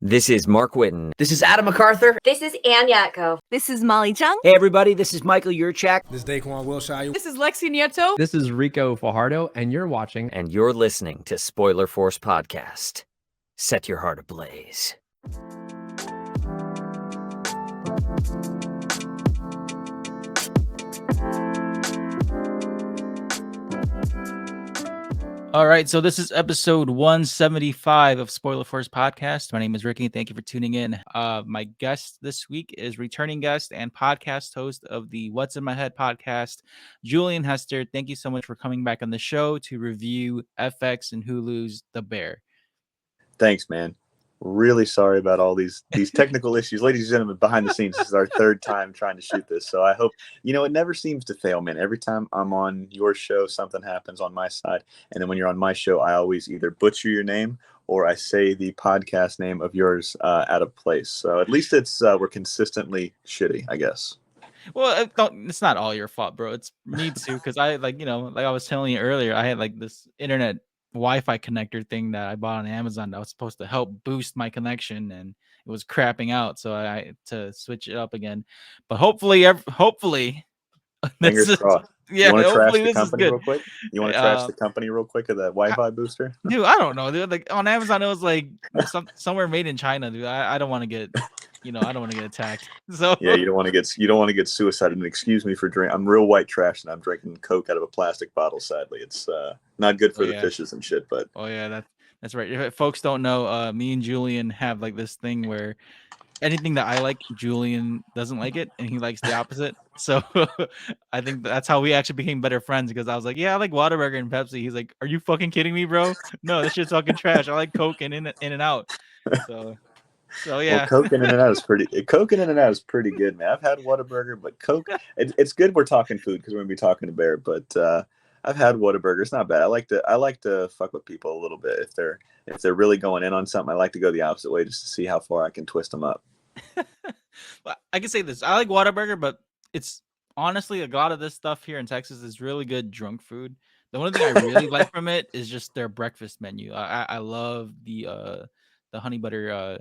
This is Mark Whitten. This is Adam MacArthur. This is Ann Yatko. This is Molly Chung. Hey everybody, this is Michael Yurchak. This is Daquan Wilshire. This is Lexi Nieto. This is Rico Fajardo, and you're watching. And you're listening to Spoiler Force Podcast. Set your heart ablaze. All right, so this is episode 175 of Spoiler Force Podcast. My name is Ricky. Thank you for tuning in. My guest this week is returning guest and podcast host of the What's in My Head podcast, Julian Hester. Thank you so much for coming back on the show to review FX and Hulu's The Bear. Thanks, man. Really sorry about all these technical issues. Ladies and gentlemen, behind the scenes, this is our third time trying to shoot this. So I hope, it never seems to fail, man. Every time I'm on your show, something happens on my side. And then when you're on my show, I always either butcher your name or I say the podcast name of yours out of place. So at least we're consistently shitty, I guess. Well, it's not all your fault, bro. It's me too. Because I like I was telling you earlier, I had like this internet Wi-Fi connector thing that I bought on Amazon that was supposed to help boost my connection, and it was crapping out, so I had to switch it up again. But hopefully Fingers crossed. Yeah, you want to trash the this company is good. real quick? You want to trash the company real quick of that Wi-Fi booster? Dude, I don't know, dude. Like on Amazon, it was like somewhere made in China, dude. I don't want to get, I don't want to get attacked. So yeah, you don't want to get suicided. And excuse me for drinking. I'm real white trash, and I'm drinking Coke out of a plastic bottle. Sadly, it's not good for the fishes and shit. But that's right. If folks don't know, me and Julian have like this thing where anything that I like, Julian doesn't like it, and he likes the opposite. So I think that's how we actually became better friends, because I was like, yeah, I like Whataburger and Pepsi. He's like, are you fucking kidding me, bro? No, this shit's fucking trash. I like Coke and In-N-Out. So yeah. Well, Coke and In-N-Out is pretty good, man. I've had Whataburger, but Coke, it's good. We're talking food because we're gonna be talking to Bear, but I've had Whataburger. It's not bad. I like to fuck with people a little bit. If they're really going in on something, I like to go the opposite way just to see how far I can twist them up. Well, I can say this. I like Whataburger, but it's honestly a lot of this stuff here in Texas is really good drunk food. The only thing I really like from it is just their breakfast menu. I love the honey butter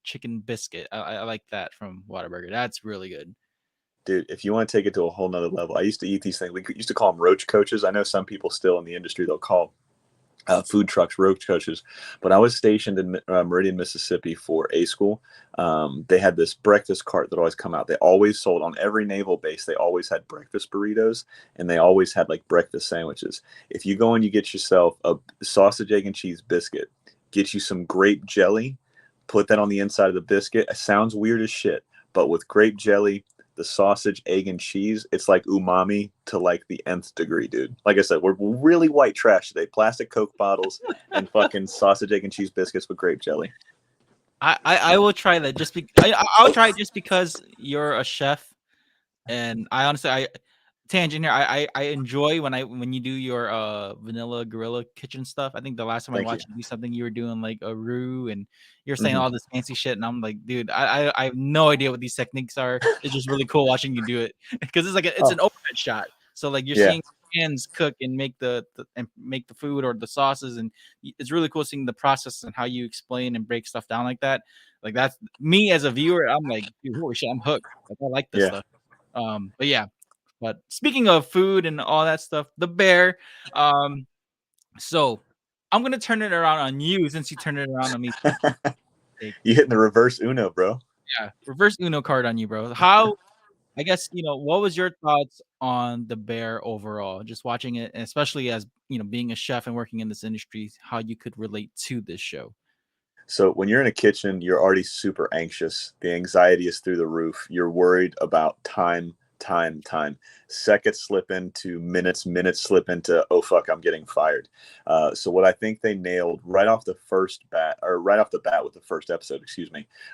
chicken biscuit. I like that from Whataburger. That's really good. Dude, if you want to take it to a whole nother level, I used to eat these things. We used to call them roach coaches. I know some people still in the industry, they'll call food trucks roach coaches. But I was stationed in Meridian, Mississippi for A school. They had this breakfast cart that always come out. They always sold on every naval base. They always had breakfast burritos, and they always had like breakfast sandwiches. If you go and you get yourself a sausage, egg, and cheese biscuit, get you some grape jelly, put that on the inside of the biscuit. It sounds weird as shit, but with grape jelly, the sausage, egg, and cheese, it's like umami to like the nth degree, dude. Like I said, we're really white trash today. Plastic Coke bottles and fucking sausage, egg, and cheese biscuits with grape jelly. I will try that I'll try it just because you're a chef, and I honestly tangent here. I enjoy when you do your vanilla gorilla kitchen stuff. I think the last time I watched you do something, you were doing like a roux, and you're saying all this fancy shit, and I'm like, dude, I have no idea what these techniques are. It's just really cool watching you do it, because it's like it's an overhead shot. So like you're seeing hands cook and make the food or the sauces, and it's really cool seeing the process and how you explain and break stuff down like that. Like that's me as a viewer. I'm like, dude, holy shit, I'm hooked. Like I like this stuff. But yeah. But speaking of food and all that stuff, The Bear. So I'm gonna turn it around on you since you turned it around on me. You hitting the reverse Uno, bro. Yeah, reverse Uno card on you, bro. How? I guess what was your thoughts on The Bear overall? Just watching it, and especially as being a chef and working in this industry, how you could relate to this show. So when you're in a kitchen, you're already super anxious. The anxiety is through the roof. You're worried about time. Seconds slip into minutes slip into, oh fuck, I'm getting fired. So what I think they nailed right off the bat with the first episode,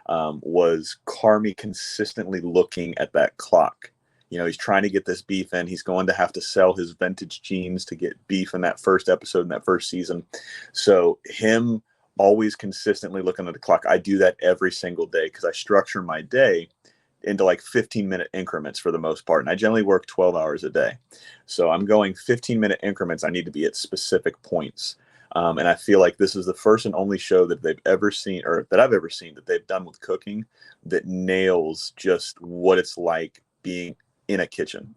was Carmy consistently looking at that clock. He's trying to get this beef in. He's going to have to sell his vintage jeans to get beef in that first episode, in that first season. So him always consistently looking at the clock. I do that every single day because I structure my day into like 15-minute increments for the most part. And I generally work 12 hours a day. So I'm going 15-minute increments. I need to be at specific points. And I feel like this is the first and only show that they've ever seen, or that I've ever seen, that they've done with cooking that nails just what it's like being in a kitchen.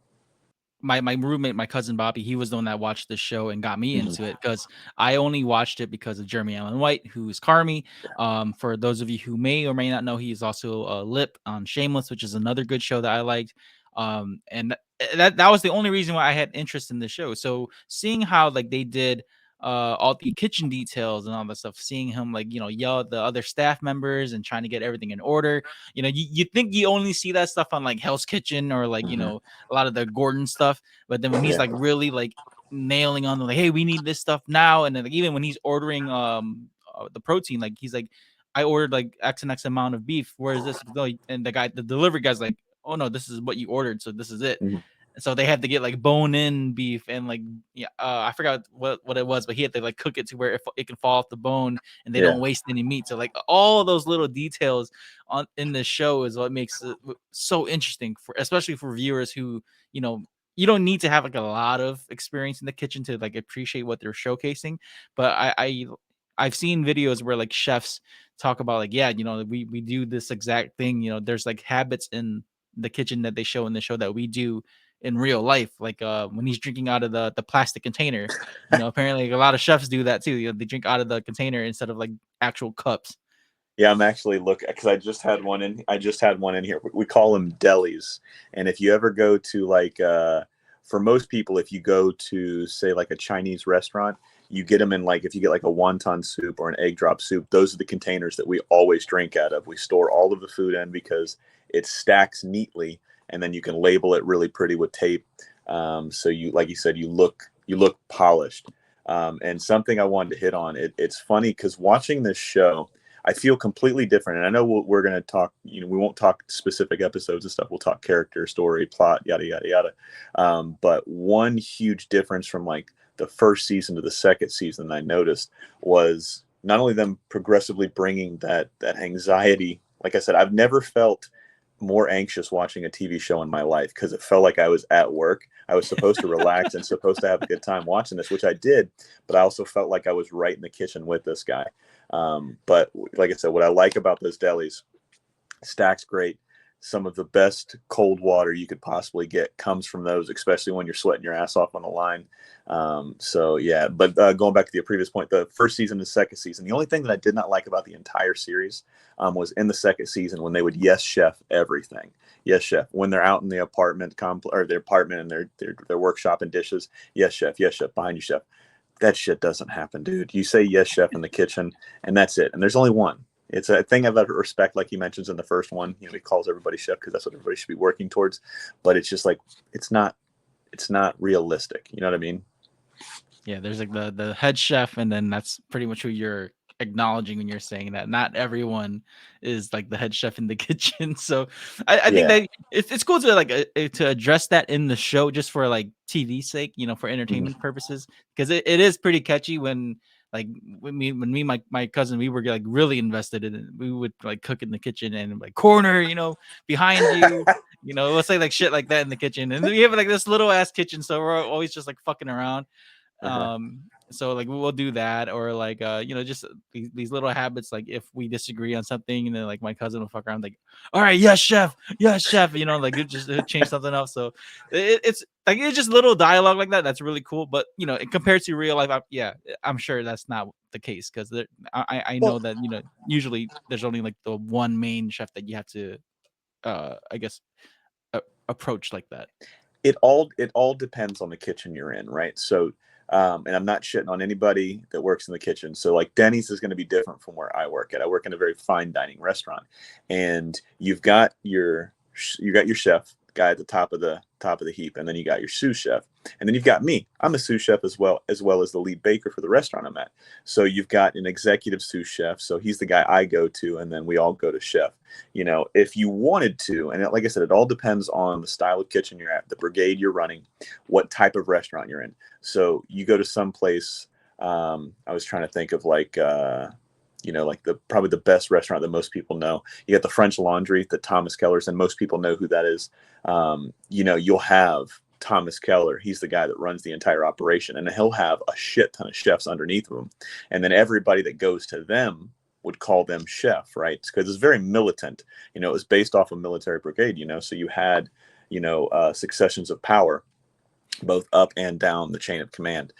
My roommate, my cousin Bobby, he was the one that watched the show and got me Mhm. into it, because I only watched it because of Jeremy Allen White, who's Carmi. For those of you who may or may not know, he is also Lip on Shameless, which is another good show that I liked. And that was the only reason why I had interest in the show. So seeing how like they did all the kitchen details and all that stuff, seeing him like, you know, yell at the other staff members and trying to get everything in order. You know, you think you only see that stuff on like Hell's Kitchen or like, you Mhm. know, a lot of the Gordon stuff. But then when he's Yeah. like really like nailing on the like, hey, we need this stuff now. And then like, even when he's ordering the protein, like he's like, I ordered like X and X amount of beef. Where is this? And the delivery guy's like, oh no, this is what you ordered, so this is it. Mhm. So they had to get like bone-in beef and like, yeah, I forgot what it was, but he had to like cook it to where it can fall off the bone and they Yeah. don't waste any meat. So like all of those little details on in this show is what makes it so interesting, for especially for viewers who, you know, you don't need to have like a lot of experience in the kitchen to like appreciate what they're showcasing. But I've seen videos where like chefs talk about like, yeah, you know, we do this exact thing. You know, there's like habits in the kitchen that they show in the show that we do in real life, like when he's drinking out of the plastic container. You know, apparently a lot of chefs do that too. You know, they drink out of the container instead of like actual cups. Yeah, I'm actually looking because I just had one in. I just had one in here. We call them delis, and if you ever go to like, for most people, if you go to say like a Chinese restaurant, you get them in like if you get like a wonton soup or an egg drop soup. Those are the containers that we always drink out of. We store all of the food in because it stacks neatly, and then you can label it really pretty with tape. So you, like you said, you look polished. And something I wanted to hit on. It's funny because watching this show, I feel completely different. And I know we're going to talk, you know, we won't talk specific episodes and stuff. We'll talk character, story, plot, yada, yada, yada. But one huge difference from like the first season to the second season I noticed was not only them progressively bringing that anxiety. Like I said, I've never felt more anxious watching a TV show in my life because it felt like I was at work. I was supposed to relax and supposed to have a good time watching this, which I did, but I also felt like I was right in the kitchen with this guy. But like I said, what I like about those delis, stack's great. Some of the best cold water you could possibly get comes from those, especially when you're sweating your ass off on the line. So yeah, but going back to the previous point, the first season and the second season, the only thing that I did not like about the entire series was in the second season when they would yes chef everything. Yes chef when they're out in the apartment or their apartment and their workshop and dishes. Yes chef behind you chef. That shit doesn't happen, dude. You say yes chef in the kitchen and that's it. And there's only one. It's a thing of respect, like he mentions in the first one. You know, he calls everybody chef because that's what everybody should be working towards. But it's just like it's not realistic. You know what I mean? Yeah, there's like the head chef, and then that's pretty much who you're acknowledging when you're saying that. Not everyone is like the head chef in the kitchen. So I think Yeah. that it's cool to like to address that in the show just for like TV sake, you know, for Mhm. entertainment purposes, because it is pretty catchy when like when me my cousin, we were like really invested in it. We would like cook in the kitchen and like corner, you know, behind you. You know, let's say like shit like that in the kitchen, and then we have like this little ass kitchen, so we're always just like fucking around. Uh-huh. So like we'll do that, or like you know, just these little habits, like if we disagree on something, and then like my cousin will fuck around like, all right, yes chef, you know, like it just change something else. So it's like it's just little dialogue like that that's really cool. But you know, compared to real life, yeah, I'm sure that's not the case, because I know Well, that, you know, usually there's only like the one main chef that you have to I guess approach like that. it all depends on the kitchen you're in, right? So, and I'm not shitting on anybody that works in the kitchen. So, like Denny's is going to be different from where I work at. I work in a very fine dining restaurant, and you got your chef guy at the top of the heap, and then you got your sous chef, and then you've got me. I'm a sous chef as well as the lead baker for the restaurant I'm at. So you've got an executive sous chef, so he's the guy I go to, and then we all go to chef. You know, if you wanted to, and like I said, it all depends on the style of kitchen you're at, the brigade you're running, what type of restaurant you're in. So you go to some place. I was trying to think of like like probably the best restaurant that most people know. You got the French Laundry that Thomas Keller's, and most people know who that is. You'll have Thomas Keller, he's the guy that runs the entire operation, and he'll have a shit ton of chefs underneath him. And then everybody that goes to them would call them chef, right? Because it's very militant. It was based off a military brigade, so you had, successions of power, both up and down the chain of command,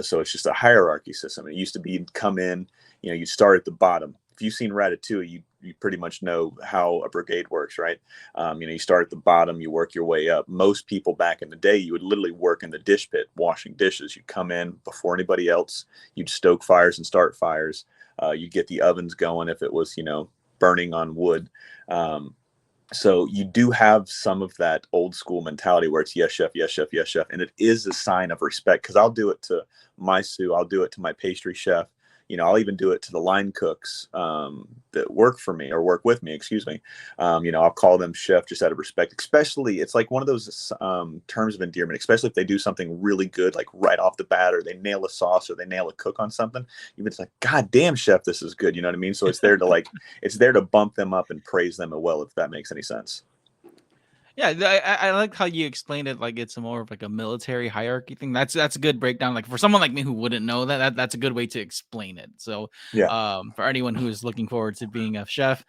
so it's just a hierarchy system. It used to be you'd come in, you'd start at the bottom. If you've seen Ratatouille, you pretty much know how a brigade works, right? You start at the bottom, you work your way up. Most people back in the day, you would literally work in the dish pit, washing dishes. You'd come in before anybody else. You'd stoke fires and start fires. You'd get the ovens going if it was, burning on wood. So you do have some of that old school mentality where it's yes, chef, yes, chef, yes, chef. And it is a sign of respect, because I'll do it to my sous. I'll do it to my pastry chef. I'll even do it to the line cooks that work for me or work with me, excuse me. I'll call them chef just out of respect, especially it's like one of those terms of endearment, especially if they do something really good, like right off the bat, or they nail a sauce or they nail a cook on something. Even it's like, God damn, chef, this is good. You know what I mean? So it's there to it's there to bump them up and praise them as well, if that makes any sense. Yeah, I like how you explained it. Like it's more of like a military hierarchy thing. That's a good breakdown. Like for someone like me who wouldn't know that's a good way to explain it. So, Yeah. for anyone who is looking forward to being a chef,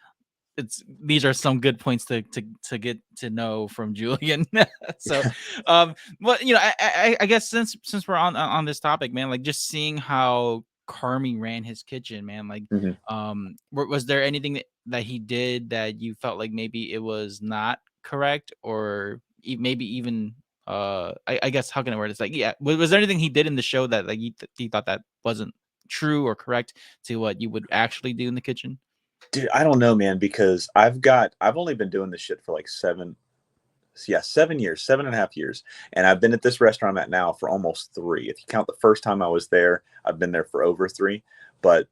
these are some good points to get to know from Julian. So, but I guess since we're on this topic, man, like just seeing how Carmi ran his kitchen, man, like, was there anything that he did that you felt like maybe it was not correct, or maybe even I guess how can I word it? It's like, yeah, was there anything he did in the show that like you thought that wasn't true or correct to what you would actually do in the kitchen? Dude, I don't know, man, because I've only been doing this shit for like 7 years, 7.5 years. And I've been at this restaurant I'm at now for almost 3. If you count the first time I was there, I've been there for over 3. But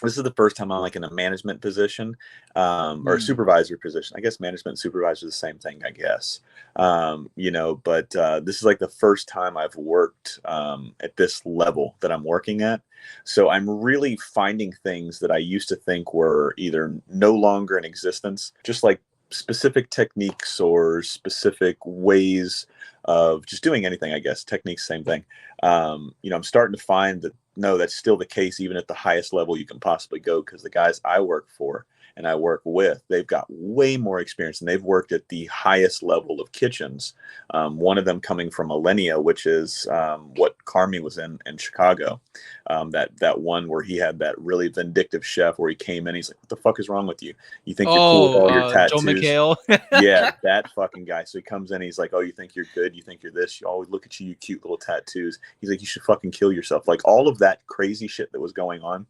this is the first time I'm like in a management position, or a supervisor position. I guess management and supervisor is the same thing, I guess. But this is like the first time I've worked at this level that I'm working at. So I'm really finding things that I used to think were either no longer in existence, just like specific techniques or specific ways of just doing anything, I guess. Techniques, same thing. I'm starting to find that, no, that's still the case, even at the highest level you can possibly go, because the guys I work for and I work with, they've got way more experience, and they've worked at the highest level of kitchens. One of them coming from Millennia, which is what Carmi was in Chicago. That one where he had that really vindictive chef where he came in, he's like, "What the fuck is wrong with you? You think you're cool with all your tattoos?" Joe McHale. Yeah, that fucking guy. So he comes in, he's like, "Oh, you think you're good? You think you're this? You always look at you cute little tattoos." He's like, "You should fucking kill yourself." Like all of that crazy shit that was going on,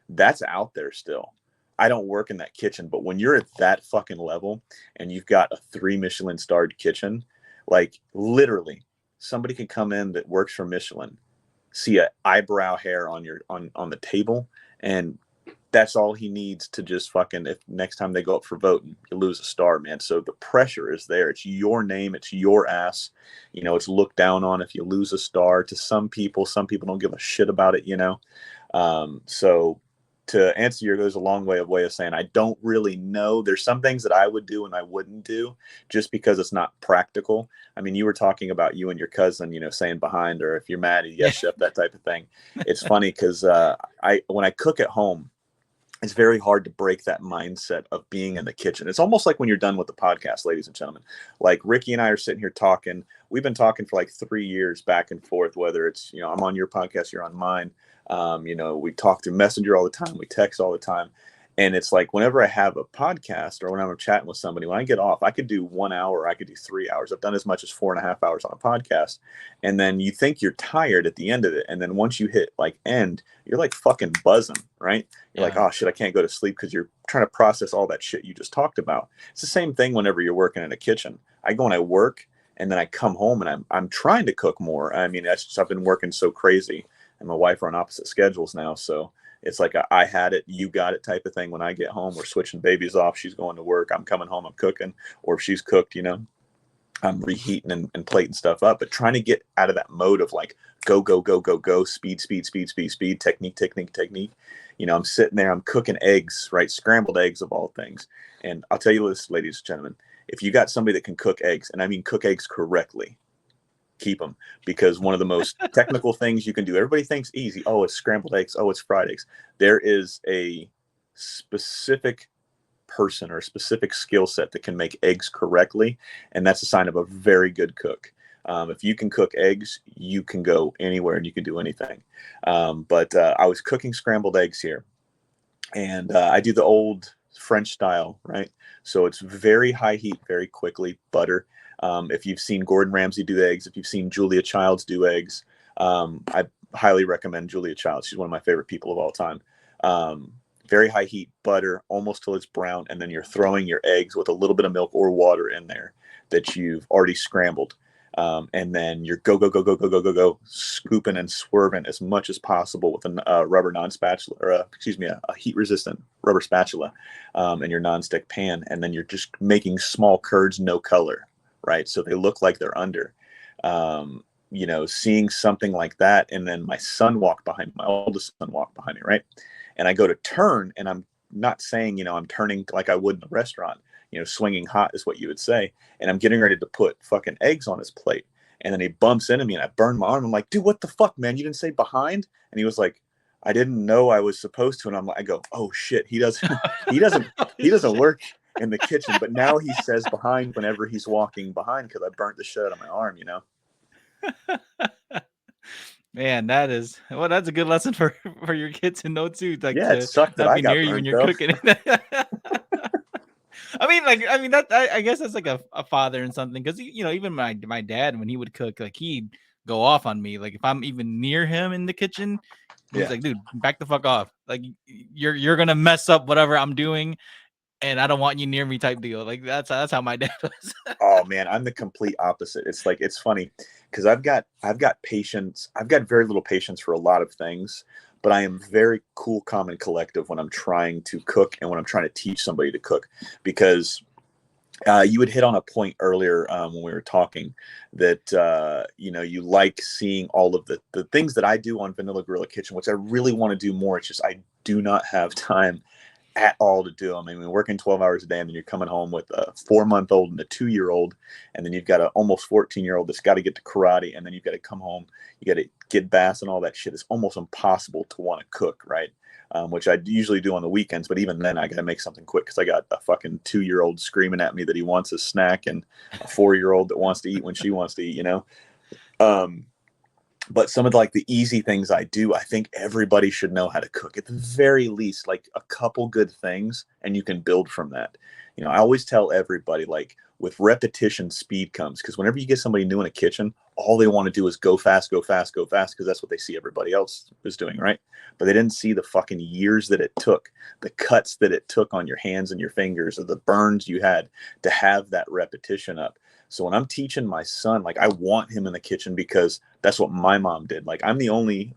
that's out there still. I don't work in that kitchen, but when you're at that fucking level and you've got a 3 Michelin starred kitchen, like literally somebody can come in that works for Michelin, see an eyebrow hair on on the table, and that's all he needs to just fucking, if next time they go up for voting, you lose a star, man. So the pressure is there. It's your name, it's your ass. It's looked down on if you lose a star. To some people don't give a shit about it, So to answer there's a long way of saying I don't really know. There's some things that I would do and I wouldn't do just because it's not practical. I mean, you were talking about you and your cousin, saying behind, or if you're mad, yes, chef, that type of thing. It's funny because when I cook at home, it's very hard to break that mindset of being in the kitchen. It's almost like when you're done with the podcast, ladies and gentlemen. Like Ricky and I are sitting here talking. We've been talking for like 3 years back and forth, whether it's, I'm on your podcast, you're on mine. We talk through Messenger all the time. We text all the time. And it's like whenever I have a podcast or when I'm chatting with somebody, when I get off, I could do 1 hour, I could do 3 hours. I've done as much as 4.5 hours on a podcast. And then you think you're tired at the end of it. And then once you hit like end, you're like fucking buzzing, right? You're like, oh shit, I can't go to sleep, because you're trying to process all that shit you just talked about. It's the same thing whenever you're working in a kitchen. I go and I work, and then I come home and I'm trying to cook more. I mean, that's just, I've been working so crazy, and my wife are on opposite schedules now. So it's like I had it, you got it type of thing. When I get home, we're switching babies off. She's going to work. I'm coming home, I'm cooking. Or if she's cooked, I'm reheating and plating stuff up. But trying to get out of that mode of like, go, go, go, go, go, speed, speed, speed, speed, speed, technique, technique, technique. I'm sitting there, I'm cooking eggs, right? Scrambled eggs of all things. And I'll tell you this, ladies and gentlemen, if you got somebody that can cook eggs, and I mean cook eggs correctly, keep them, because one of the most technical things you can do, everybody thinks easy. Oh, it's scrambled eggs. Oh, it's fried eggs. There is a specific person or a specific skill set that can make eggs correctly, and that's a sign of a very good cook. If you can cook eggs, you can go anywhere and you can do anything. But I was cooking scrambled eggs here, and I do the old French style, right? So it's very high heat, very quickly, butter. If you've seen Gordon Ramsay do eggs, if you've seen Julia Childs do eggs, I highly recommend Julia Childs. She's one of my favorite people of all time. Very high heat, butter, almost till it's brown, and then you're throwing your eggs with a little bit of milk or water in there that you've already scrambled. And then you're go, scooping and swerving as much as possible with a rubber non-spatula, or a heat-resistant rubber spatula in your non-stick pan. And then you're just making small curds, no color, right? So they look like they're under. Seeing something like that, and then my oldest son walked behind me, right? And I go to turn, and I'm not saying, I'm turning like I would in a restaurant, swinging hot is what you would say. And I'm getting ready to put fucking eggs on his plate. And then he bumps into me and I burn my arm. I'm like, dude, what the fuck, man? You didn't say behind? And he was like, I didn't know I was supposed to. And I go, oh shit, he doesn't work in the kitchen. But now he says behind whenever he's walking behind, because I burnt the shit out of my arm, Man, that's a good lesson for your kids to know too. Like, yeah, it sucked that I got near you when you're cooking. I guess that's like a father and something, because even my dad, when he would cook, like he'd go off on me. Like if I'm even near him in the kitchen, he's like, dude, back the fuck off. Like you're gonna mess up whatever I'm doing, and I don't want you near me type deal. Like that's how my dad was. Oh man, I'm the complete opposite. It's like, it's funny because I've got patience. I've got very little patience for a lot of things, but I am very cool, calm, and collective when I'm trying to cook and when I'm trying to teach somebody to cook. Because you had hit on a point earlier when we were talking that you like seeing all of the things that I do on Vanilla Gorilla Kitchen, which I really want to do more. It's just I do not have time at all to do them. I mean, working 12 hours a day, and then you're coming home with a 4-month-old and a 2-year-old, and then you've got an almost 14-year-old that's got to get to karate, and then you've got to come home, you got to get baths and all that shit. It's almost impossible to want to cook, right? Which I usually do on the weekends, but even then I got to make something quick because I got a fucking 2-year-old screaming at me that he wants a snack, and a 4-year-old that wants to eat when she wants to eat, But some of the easy things I do, I think everybody should know how to cook. At the very least, like a couple good things, and you can build from that. I always tell everybody, like, with repetition, speed comes. Because whenever you get somebody new in a kitchen, all they want to do is go fast, because that's what they see everybody else is doing, right? But they didn't see the fucking years that it took, the cuts that it took on your hands and your fingers, or the burns you had to have that repetition up. So when I'm teaching my son, like, I want him in the kitchen because that's what my mom did. Like, I'm the only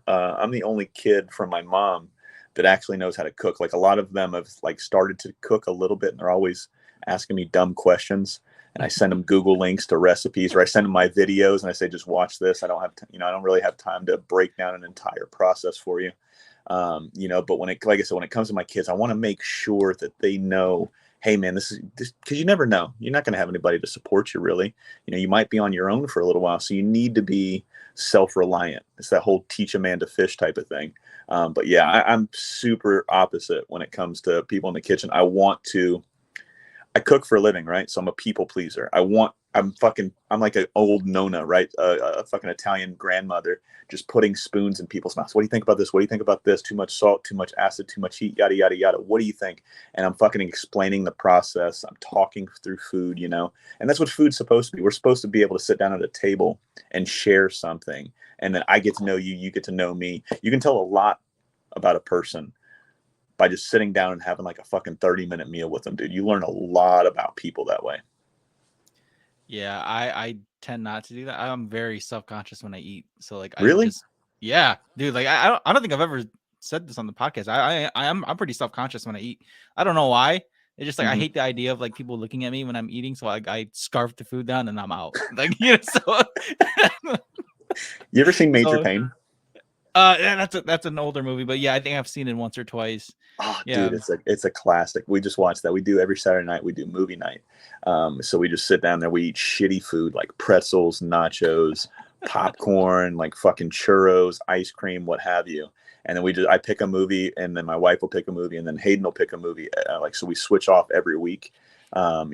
kid from my mom that actually knows how to cook. Like, a lot of them have started to cook a little bit, and they're always asking me dumb questions. And I send them Google links to recipes, or I send them my videos and I say, just watch this. I don't have, I don't really have time to break down an entire process for you. But when like I said, when it comes to my kids, I want to make sure that they know, hey man, this because you never know. You're not going to have anybody to support you, really. You might be on your own for a little while. So you need to be self-reliant. It's that whole teach a man to fish type of thing. But yeah, I'm super opposite when it comes to people in the kitchen. I cook for a living, right? So I'm a people pleaser. I'm like an old nona, right? A fucking Italian grandmother just putting spoons in people's mouths. What do you think about this? What do you think about this? Too much salt, too much acid, too much heat, yada, yada, yada. What do you think? And I'm fucking explaining the process. I'm talking through food, and that's what food's supposed to be. We're supposed to be able to sit down at a table and share something. And then I get to know you, you get to know me. You can tell a lot about a person by just sitting down and having like a fucking 30-minute meal with them, dude. You learn a lot about people that way. Yeah, I tend not to do that. I'm very self-conscious when I eat. So Really? Yeah, dude. Like I don't think I've ever said this on the podcast. I'm pretty self-conscious when I eat. I don't know why. It's just like I hate the idea of like people looking at me when I'm eating. So I scarf the food down and I'm out. So. You ever seen Major Pain? Yeah, that's an older movie, but yeah, I think I've seen it once or twice. Oh, yeah. Dude, it's a classic. We just watched that. We do every Saturday night. We do movie night. So we just sit down there. We eat shitty food like pretzels, nachos, popcorn, like fucking churros, ice cream, what have you. And then I pick a movie, and then my wife will pick a movie, and then Hayden will pick a movie. So we switch off every week. A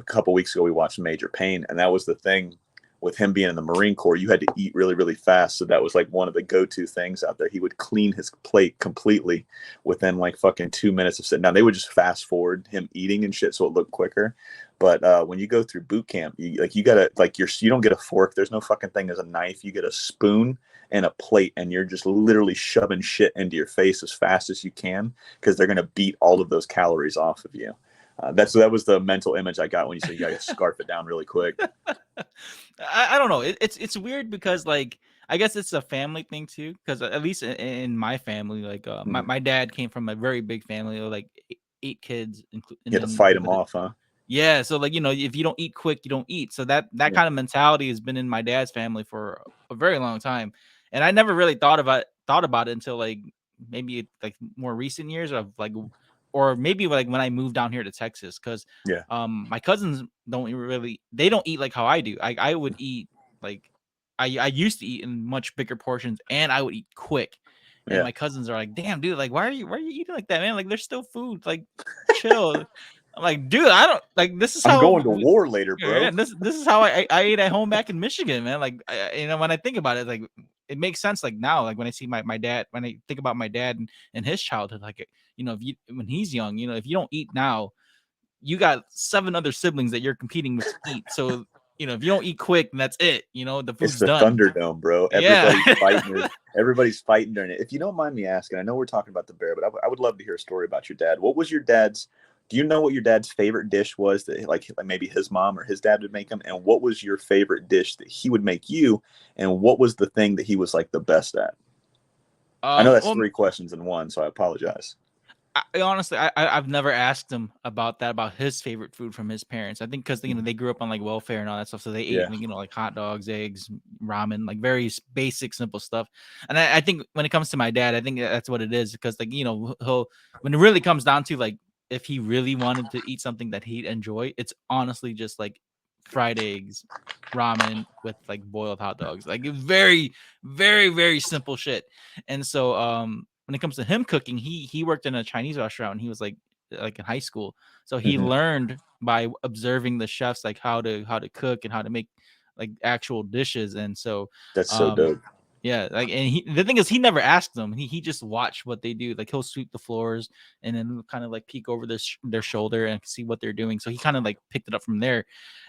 couple weeks ago we watched Major Pain, and that was the thing with him being in the Marine Corps. You had to eat really, really fast, so that was like one of the go-to things out there. He would clean his plate completely within like fucking 2 minutes of sitting down. They would just fast forward him eating and shit, so it looked quicker. But when you go through boot camp, you gotta you don't get a fork. There's no fucking thing as a knife. You get a spoon and a plate, and you're just literally shoving shit into your face as fast as you can, because they're gonna beat all of those calories off of you. That was the mental image I got when you said you gotta scarf it down really quick. I don't know. It's weird because like I guess it's a family thing too. Because at least in my family, like my dad came from a very big family, like 8 kids. You had to fight them off, huh? Yeah, so like if you don't eat quick, you don't eat. So that kind of mentality has been in my dad's family for a very long time, and I never really thought about it until like maybe like more recent years of like, or maybe like when I moved down here to Texas, because my cousins don't eat like how I do. I would eat like I used to eat in much bigger portions, and I would eat quick. And my cousins are like, "Damn, dude, like why are you eating like that, man? Like there's still food, like chill." I'm like, dude, I don't like this is how I'm going to war later, bro. Yeah, this is how I ate at home back in Michigan, man. Like when I think about it, like it makes sense. Like now, like when I see my dad, when I think about my dad and his childhood, like when he's young, if you don't eat now, you got 7 other siblings that you're competing with to eat. So if you don't eat quick, then that's it. The food's it's the done. Thunderdome, bro. Everybody's fighting during it. If you don't mind me asking, I know we're talking about the bear, but I would love to hear a story about your dad. What was your dad's? Do you know what your dad's favorite dish was that like maybe his mom or his dad would make him? And what was your favorite dish that he would make you? And what was the thing that he was like the best at? I know that's 3 questions in one, so I apologize. Honestly, I've never asked him about his favorite food from his parents. I think because they grew up on like welfare and all that stuff, so they ate like hot dogs, eggs, ramen, like very basic, simple stuff. And I think when it comes to my dad, I think that's what it is, because like he'll when it really comes down to like if he really wanted to eat something that he'd enjoy, it's honestly just like fried eggs, ramen with like boiled hot dogs, like very, very, very simple shit. And so when it comes to him cooking, he worked in a Chinese restaurant, and he was like in high school. So he learned by observing the chefs like how to cook and how to make like actual dishes. And so that's so dope. Yeah, like, and the thing is, he never asked them. He just watched what they do. Like he'll sweep the floors and then kind of like peek over their shoulder and see what they're doing. So he kind of like picked it up from there.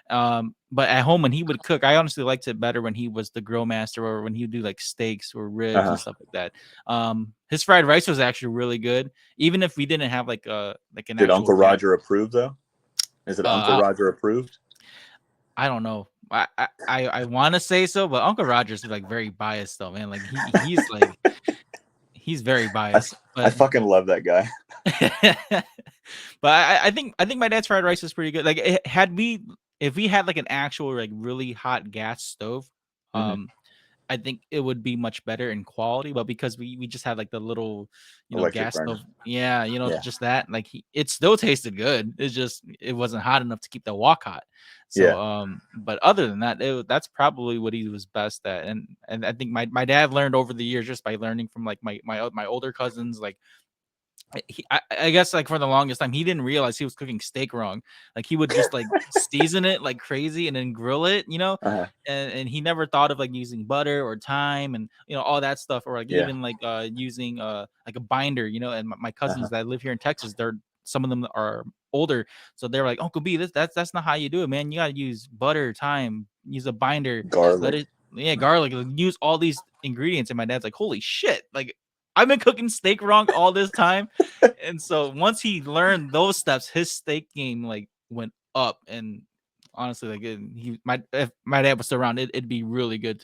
But at home when he would cook, I honestly liked it better when he was the grill master, or when he would do like steaks or ribs and stuff like that. His fried rice was actually really good, even if we didn't have like an. Did Uncle Roger approve though? Is it Uncle Roger approved? I don't know. I want to say so, but Uncle Roger's like very biased though, man. Like he's like he's very biased. I fucking love that guy. But I think my dad's fried rice is pretty good. Like if we had like an actual like really hot gas stove, I think it would be much better in quality. But because we just had like the little electric gas burner. stove, just that, like it still tasted good. It's just it wasn't hot enough to keep the wok hot. So but other than that, that's probably what he was best at. And I think my dad learned over the years just by learning from like my older cousins. Like I guess like for the longest time he didn't realize he was cooking steak wrong. Like he would just like season it like crazy and then grill it, and he never thought of like using butter or thyme and all that stuff, or like even like using like a binder, and my cousins that live here in Texas, some of them are older, so they're like, Uncle B, that's not how you do it, man. You gotta use butter, thyme, use a binder, garlic. Garlic, use all these ingredients. And my dad's like, holy shit, like I've been cooking steak wrong all this time. And so once he learned those steps, his steak game like went up. And honestly, like if my dad was still around, it'd be really good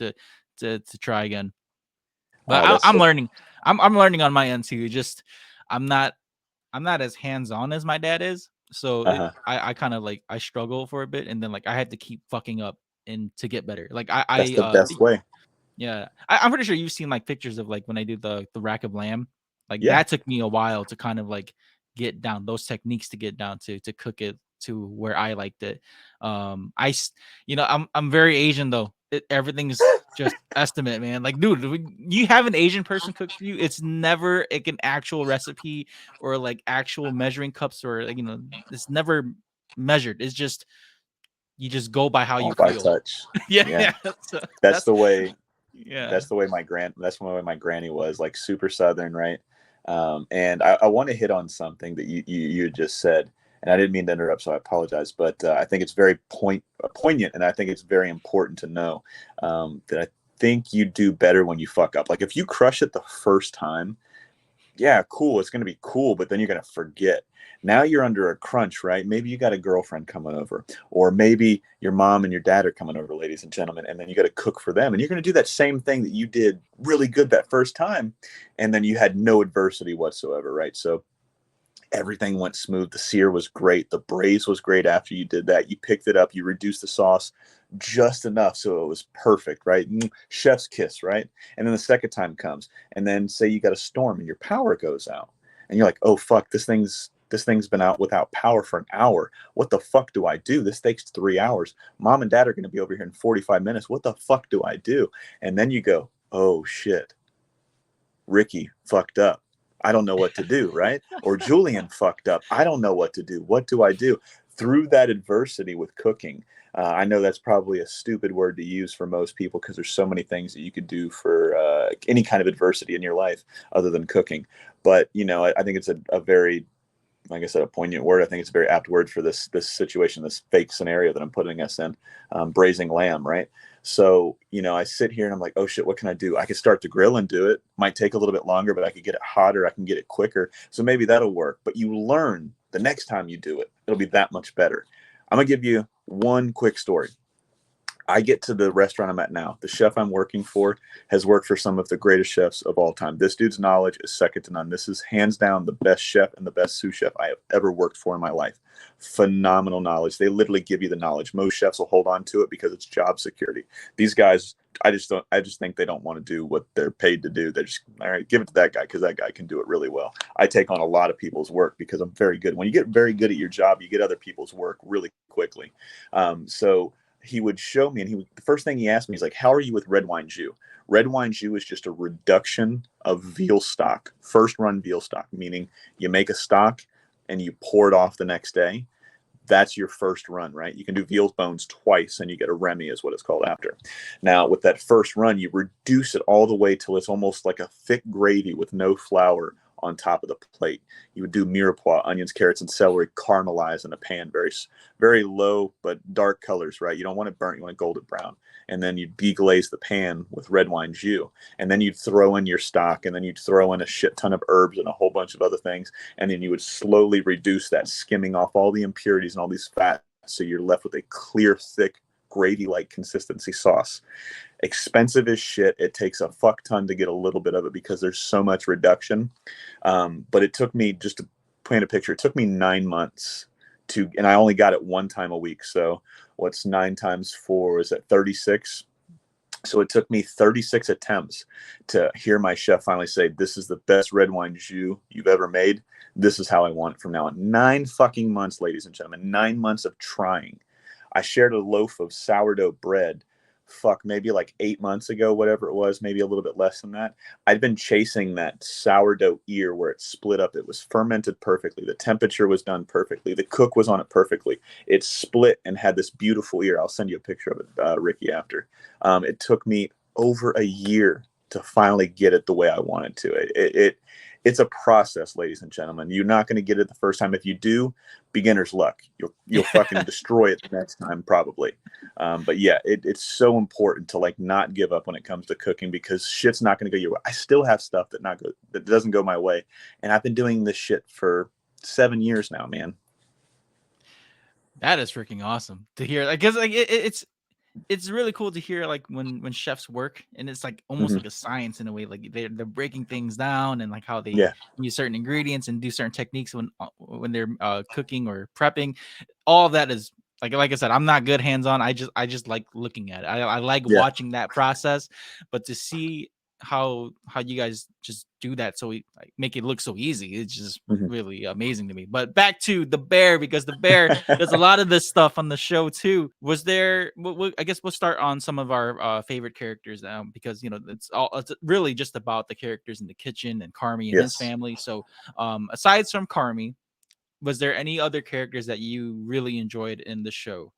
to try again. But I'm learning. I'm learning on my end too. Just I'm not as hands-on as my dad is. So I kind of like I struggle for a bit, and then like I had to keep fucking up and to get better. Like that's the best way. Yeah, I'm pretty sure you've seen like pictures of like when I do the rack of lamb. Like that took me a while to kind of like get down those techniques, to get down to cook it to where I liked it. I'm very Asian though. everything's just estimate, man. Like, dude, you have an Asian person cook for you, it's never like an actual recipe or like actual measuring cups or like, it's never measured. It's just you just go by how All you by feel. touch. Yeah, Yeah. So That's the way. yeah. That's the way my granny was, like super Southern, right? And I want to hit on something that you had just said, and I didn't mean to interrupt, so I apologize. But I think it's very poignant, and I think it's very important to know that I think you do better when you fuck up. Like if you crush it the first time, yeah, cool, it's going to be cool, but then you're going to forget. Now you're under a crunch, right? Maybe you got a girlfriend coming over, or maybe your mom and your dad are coming over, ladies and gentlemen, and then you got to cook for them. And you're going to do that same thing that you did really good that first time, and then you had no adversity whatsoever, right? So everything went smooth. The sear was great. The braise was great after you did that. You picked it up, you reduced the sauce just enough so it was perfect, right? Chef's kiss, right? And then the second time comes, and then say you got a storm and your power goes out. And you're like, oh fuck, this thing's been out without power for an hour. What the fuck do I do? This takes 3 hours. Mom and dad are going to be over here in 45 minutes. What the fuck do I do? And then you go, oh shit, Ricky fucked up. I don't know what to do, right? Or Julian fucked up. I don't know what to do. What do I do? Through that adversity with cooking, I know that's probably a stupid word to use for most people because there's so many things that you could do for any kind of adversity in your life other than cooking. But, I think it's a very, like I said, a poignant word. I think it's a very apt word for this situation, this fake scenario that I'm putting us in, braising lamb, right? So, I sit here and I'm like, oh shit, what can I do? I could start to grill and do it. Might take a little bit longer, but I could get it hotter. I can get it quicker. So maybe that'll work. But you learn the next time you do it, it'll be that much better. I'm going to give you one quick story. I get to the restaurant I'm at now. The chef I'm working for has worked for some of the greatest chefs of all time. This dude's knowledge is second to none. This is hands down the best chef and the best sous chef I have ever worked for in my life. Phenomenal knowledge. They literally give you the knowledge. Most chefs will hold on to it because it's job security. These guys, I just think they don't want to do what they're paid to do. They're just, all right, give it to that guy because that guy can do it really well. I take on a lot of people's work because I'm very good. When you get very good at your job, you get other people's work really quickly. So he would show me, and the first thing he asked me is like, how are you with red wine jus? Red wine jus is just a reduction of veal stock, first run veal stock, meaning you make a stock and you pour it off the next day. That's your first run, right? You can do veal bones twice and you get a Remy is what it's called after. Now with that first run, you reduce it all the way till it's almost like a thick gravy with no flour on top of the plate. You would do mirepoix, onions, carrots, and celery caramelized in a pan, very, very low but dark colors, right? You don't want it burnt, you want it golden brown. And then you'd deglaze the pan with red wine jus. And then you'd throw in your stock, and then you'd throw in a shit ton of herbs and a whole bunch of other things. And then you would slowly reduce that, skimming off all the impurities and all these fats. So you're left with a clear, thick, gravy-like consistency sauce. Expensive as shit. It takes a fuck ton to get a little bit of it because there's so much reduction. But it took me, just to paint a picture, it took me 9 months and I only got it one time a week. So what's 9 times 4? Is that 36? So it took me 36 attempts to hear my chef finally say, this is the best red wine jus you've ever made. This is how I want it from now on. 9 fucking months, ladies and gentlemen, 9 months of trying. I shared a loaf of sourdough bread, maybe like 8 months ago, whatever it was, maybe a little bit less than that. I'd been chasing that sourdough ear where it split up. It was fermented perfectly. The temperature was done perfectly. The cook was on it perfectly. It split and had this beautiful ear. I'll send you a picture of it, Ricky, after. It took me over a year to finally get it the way I wanted to. It's a process, ladies and gentlemen. You're not going to get it the first time. If you do, beginner's luck. You'll fucking destroy it the next time, probably. But yeah, it's so important to not give up when it comes to cooking because shit's not going to go your way. I still have stuff that doesn't go my way, and I've been doing this shit for 7 years now, man. That is freaking awesome to hear. I guess it's really cool to hear when chefs work, and it's almost like a science in a way. They're breaking things down and how they use certain ingredients and do certain techniques when they're cooking or prepping. All of that is like I said, I'm not good hands on. I just like looking at it. I like watching that process, but to see how you guys just do that so we like make it look so easy. It's just really amazing to me. But back to the bear, because the bear does a lot of this stuff on the show too. Was there? I guess we'll start on some of our favorite characters now, because it's really just about the characters in the kitchen and Carmi and his family. So aside from Carmi, was there any other characters that you really enjoyed in the show?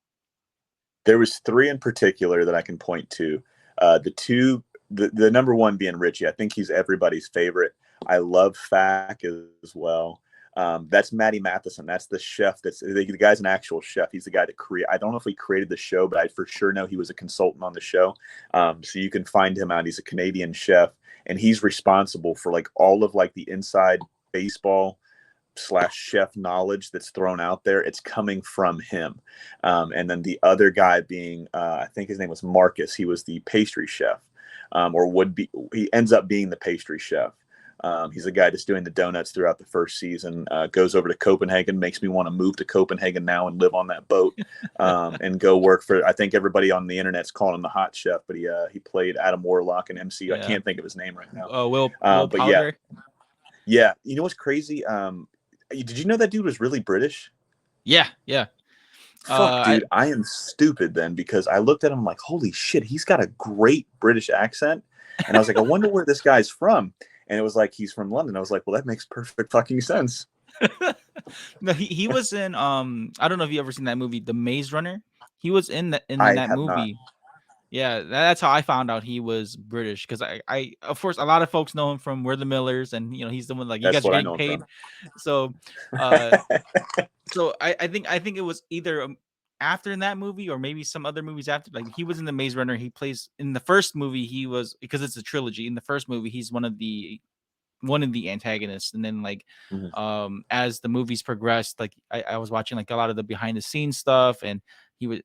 There was 3 in particular that I can point to. The number one being Richie. I think he's everybody's favorite. I love Fack as well. That's Matty Matheson. That's the chef. The guy's an actual chef. He's the guy that I don't know if he created the show, but I for sure know he was a consultant on the show. So you can find him out. He's a Canadian chef, and he's responsible for like all of like the inside baseball / chef knowledge that's thrown out there. It's coming from him. And then the other guy being, I think his name was Marcus. He was the pastry chef, or would be. He ends up being the pastry chef. He's the guy that's doing the donuts throughout the first season. Goes over to Copenhagen, makes me want to move to Copenhagen now and live on that boat, and go work for. I think everybody on the internet's calling him the hot chef, but he played Adam Warlock and MC. Yeah. I can't think of his name right now. Will but Powder. Yeah. You know what's crazy? Did you know that dude was really British? Yeah. Fuck, dude, I am stupid then, because I looked at him like, holy shit, he's got a great British accent. And I was like, I wonder where this guy's from. And it was like, he's from London. I was like, well, that makes perfect fucking sense. No, he was in I don't know if you ever seen that movie, The Maze Runner. He was in that movie. Not. Yeah, that's how I found out he was British, because I of course a lot of folks know him from We're the Millers, and he's the one like, you guys are getting paid. So so I think it was either after in that movie or maybe some other movies after. Like, he was in The Maze Runner. He plays in the first movie. He was, because it's a trilogy. In the first movie, he's one of the antagonists, and then like as the movies progressed, like I was watching like a lot of the behind the scenes stuff, and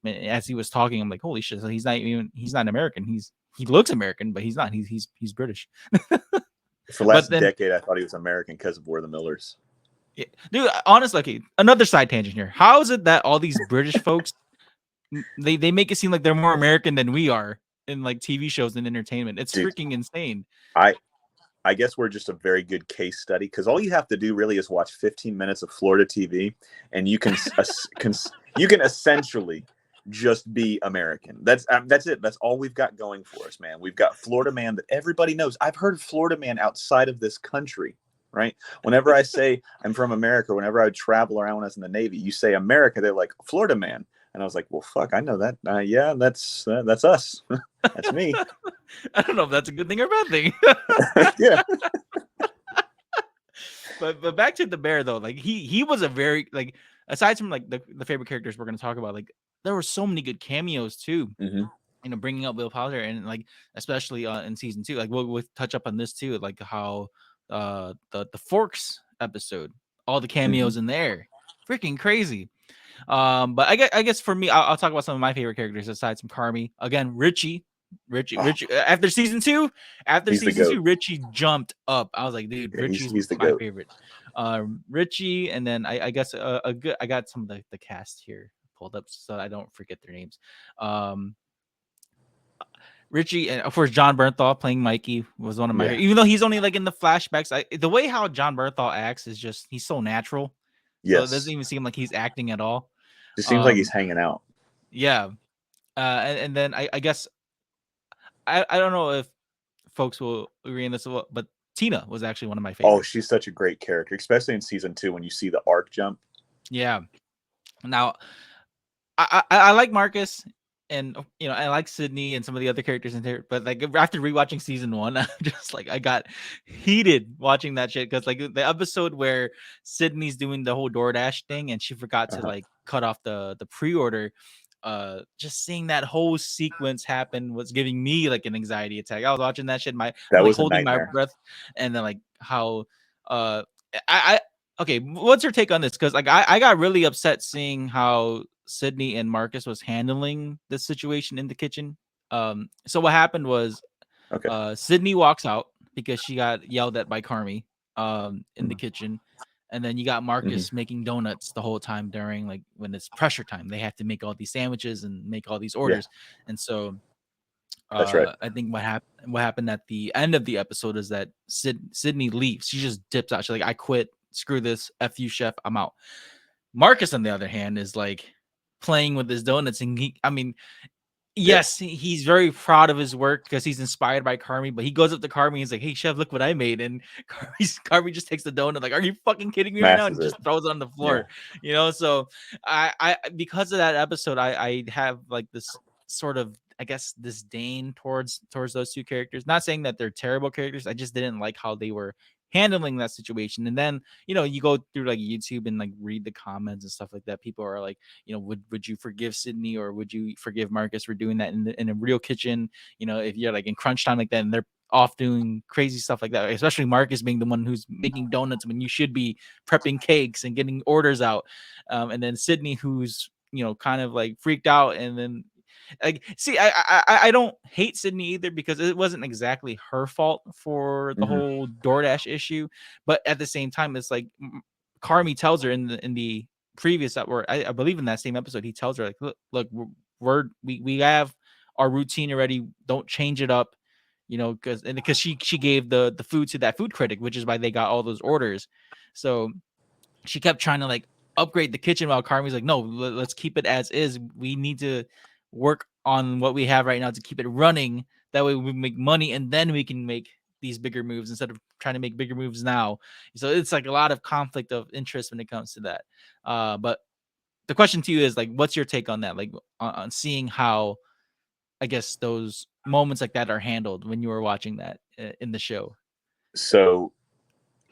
as he was talking, I'm like, holy shit, so he's not American. He looks American, but he's not. He's British. For the last decade, I thought he was American because of We're the Millers. Yeah. Dude, honestly, okay, another side tangent here. How is it that all these British folks, they make it seem like they're more American than we are in like TV shows and entertainment? It's freaking insane. I guess we're just a very good case study, because all you have to do really is watch 15 minutes of Florida TV, and you can you can essentially just be American. That's it. That's all we've got going for us, man. We've got Florida Man that everybody knows. I've heard Florida Man outside of this country, right? Whenever I say I'm from America, whenever I would travel around when I was in the Navy, you say America, they're like, Florida Man. And I was like, well, fuck, I know that. Yeah, that's us. That's me. I don't know if that's a good thing or a bad thing. Yeah. But back to the bear though, like he was a very, like, aside from like the favorite characters we're going to talk about, like there were so many good cameos too. Bringing up Will Poulter, and like especially in season 2, like we'll touch up on this too, like how the Forks episode, all the cameos in there, freaking crazy. But I guess for me, I'll talk about some of my favorite characters aside from Carmi. Again, Richie. After season 2, Richie jumped up. I was like, dude, yeah, Richie's my favorite. Richie, and then I guess I got some of the cast here pulled up so I don't forget their names. Richie, and of course John Bernthal playing Mikey was one of my, even though he's only like in the flashbacks. The way how John Bernthal acts is just, he's so natural. Yes. So it doesn't even seem like he's acting at all. It seems like he's hanging out. Yeah. And then I guess I don't know if folks will agree on this, but Tina was actually one of my favorites. Oh, she's such a great character, especially in season 2 when you see the arc jump. Yeah. Now, I like Marcus, and I like Sydney and some of the other characters in there, but like after rewatching season 1, I got heated watching that shit, because like the episode where Sydney's doing the whole DoorDash thing and she forgot to like cut off the pre-order. Just seeing that whole sequence happen was giving me like an anxiety attack. I was watching that shit, holding my breath, and then like how okay, what's your take on this? Because like I got really upset seeing how Sydney and Marcus was handling this situation in the kitchen. So what happened was, Sydney walks out because she got yelled at by Carmi in the kitchen. And then you got Marcus making donuts the whole time during like when it's pressure time. They have to make all these sandwiches and make all these orders. And so That's right. I think what happened at the end of the episode is that Sydney leaves. She just dips out. She's like, I quit. Screw this. F you, chef. I'm out. Marcus, on the other hand, is like playing with his donuts, and yes, he's very proud of his work because he's inspired by Carmi, but he goes up to Carmi and he's like, hey, chef, look what I made. And Carmi just takes the donut, like, are you fucking kidding me right now? And just throws it on the floor, So I because of that episode, I have like this sort of, I guess, disdain towards those two characters. Not saying that they're terrible characters. I just didn't like how they were handling that situation. And then, you go through like YouTube and like read the comments and stuff like that. People are like, would you forgive Sydney or would you forgive Marcus for doing that in a real kitchen? If you're like in crunch time like that and they're off doing crazy stuff like that, especially Marcus being the one who's making donuts when you should be prepping cakes and getting orders out. And then Sydney, who's, kind of like freaked out. And then like, see, I don't hate Sydney either because it wasn't exactly her fault for the whole DoorDash issue, but at the same time, it's like Carmi tells her in the previous, or I believe in that same episode, he tells her like, look, we have our routine already. Don't change it up, because she gave the food to that food critic, which is why they got all those orders. So she kept trying to like upgrade the kitchen while Carmi's like, no, let's keep it as is. We need to work on what we have right now to keep it running. That way we make money and then we can make these bigger moves instead of trying to make bigger moves now. So it's like a lot of conflict of interest when it comes to that. But the question to you is like, what's your take on that? Like on seeing how, I guess, those moments like that are handled when you were watching that in the show. So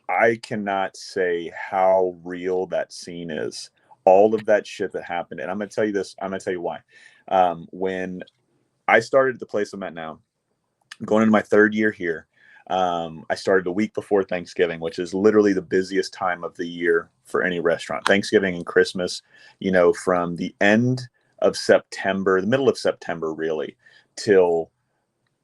I cannot say how real that scene is. All of that shit that happened. And I'm going to tell you this. I'm going to tell you why. When I started at the place I'm at now, going into my third year here, I started a week before Thanksgiving, which is literally the busiest time of the year for any restaurant. Thanksgiving and Christmas, from the end of September, the middle of September, really, till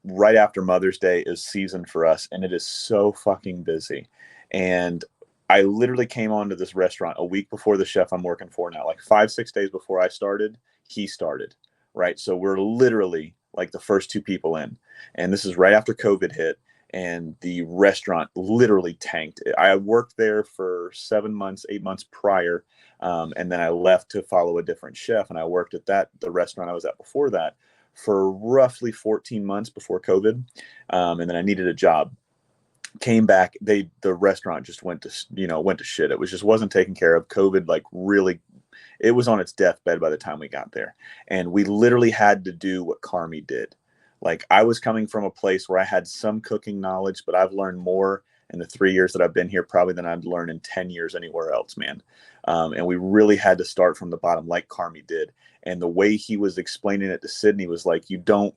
right after Mother's Day is season for us. And it is so fucking busy. And I literally came onto this restaurant a week before the chef I'm working for now, like 5-6 days before I started, he started, right? So we're literally like the first two people in, and this is right after COVID hit, and the restaurant literally tanked. I worked there for 7 months, 8 months prior, and then I left to follow a different chef, and I worked at the restaurant I was at before that for roughly 14 months before COVID, and then I needed a job. Came back, the restaurant just went to shit. It wasn't taken care of. COVID, like, really, it was on its deathbed by the time we got there. And we literally had to do what Carmi did. Like, I was coming from a place where I had some cooking knowledge, but I've learned more in the 3 years that I've been here probably than I'd learned in 10 years anywhere else, man. And we really had to start from the bottom like Carmi did. And the way he was explaining it to Sydney was like, you don't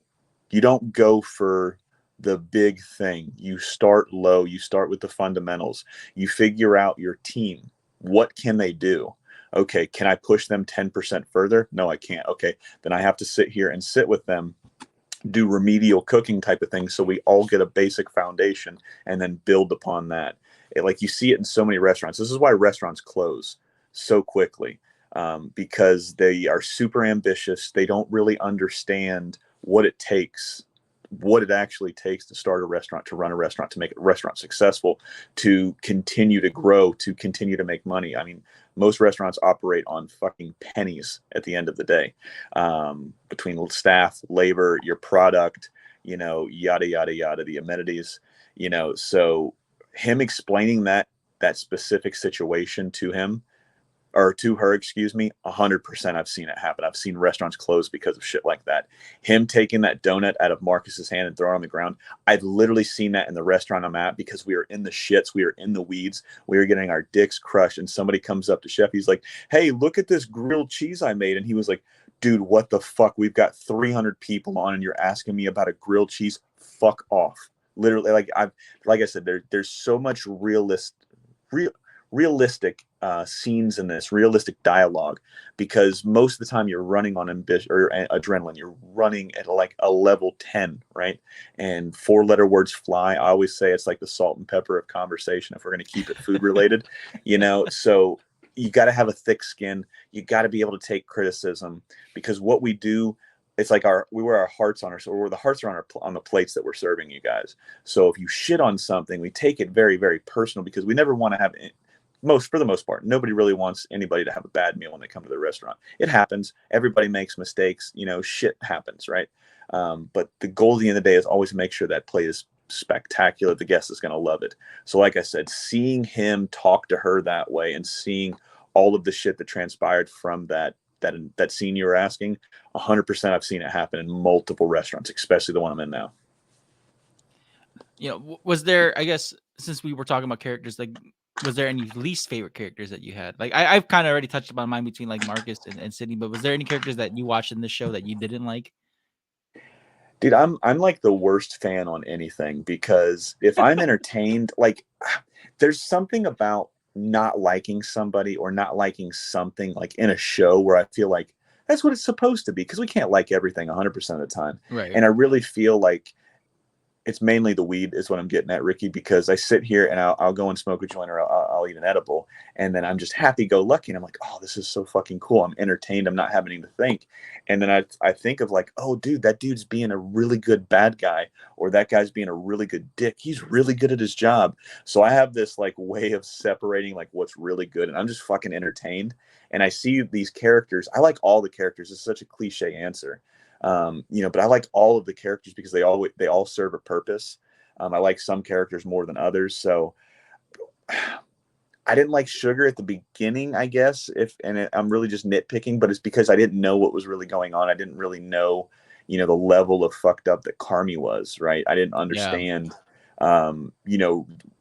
go for the big thing. You start low. You start with the fundamentals. You figure out your team. What can they do? Okay, can I push them 10% further? No, I can't. Okay, then I have to sit with them, do remedial cooking type of things so we all get a basic foundation and then build upon that. Like, you see it in so many restaurants. This is why restaurants close so quickly, because they are super ambitious. They don't really understand what it actually takes to start a restaurant, to run a restaurant, to make a restaurant successful, to continue to grow, to continue to make money. I mean, most restaurants operate on fucking pennies at the end of the day, between staff, labor, your product, yada, yada, yada, the amenities, so him explaining that specific situation to him, or to her, 100% I've seen it happen. I've seen restaurants close because of shit like that. Him taking that donut out of Marcus's hand and throwing it on the ground. I've literally seen that in the restaurant I'm at, because we were in the shits. We were in the weeds. We were getting our dicks crushed. And somebody comes up to chef. He's like, hey, look at this grilled cheese I made. And he was like, dude, what the fuck? We've got 300 people on and you're asking me about a grilled cheese? Fuck off. Literally, like I said, there's so much realistic scenes in this, realistic dialogue, because most of the time you're running on ambition or adrenaline. You're running at like a level 10, right? And 4-letter words fly. I always say it's like the salt and pepper of conversation if we're going to keep it food related, so you got to have a thick skin. You got to be able to take criticism, because what we do it's like we wear our hearts on or the hearts are on the plates that we're serving you guys. So if you shit on something, we take it very, very personal, because we never want to have for the most part, nobody really wants anybody to have a bad meal when they come to the restaurant. It happens. Everybody makes mistakes. Shit happens, right? But the goal at the end of the day is always make sure that plate is spectacular. The guest is going to love it. So like I said, seeing him talk to her that way and seeing all of the shit that transpired from that scene you were asking, 100% I've seen it happen in multiple restaurants, especially the one I'm in now. Was there, I guess, since we were talking about characters, like, was there any least favorite characters that you had? Like, I've kind of already touched upon mine between like Marcus and Sydney, but was there any characters that you watched in this show that you didn't like? Dude, I'm like the worst fan on anything, because if I'm entertained, like, there's something about not liking somebody or not liking something like in a show where I feel like that's what it's supposed to be, because we can't like everything 100% of the time. Right. And I really feel like it's mainly the weed is what I'm getting at, Ricky, because I sit here and I'll go and smoke a joint, or I'll eat an edible, and then I'm just happy-go-lucky, and I'm like, oh, this is so fucking cool. I'm entertained. I'm not having to think. And then I think of like, oh, dude, that dude's being a really good bad guy, or that guy's being a really good dick. He's really good at his job. So I have this like way of separating like what's really good, and I'm just fucking entertained. And I see these characters. I like all the characters. It's such a cliche answer. But I like all of the characters because they all serve a purpose. I like some characters more than others. So I didn't like Sugar at the beginning, I guess, I'm really just nitpicking, but it's because I didn't know what was really going on. I didn't really know, the level of fucked up that Carmi was, right? I didn't understand,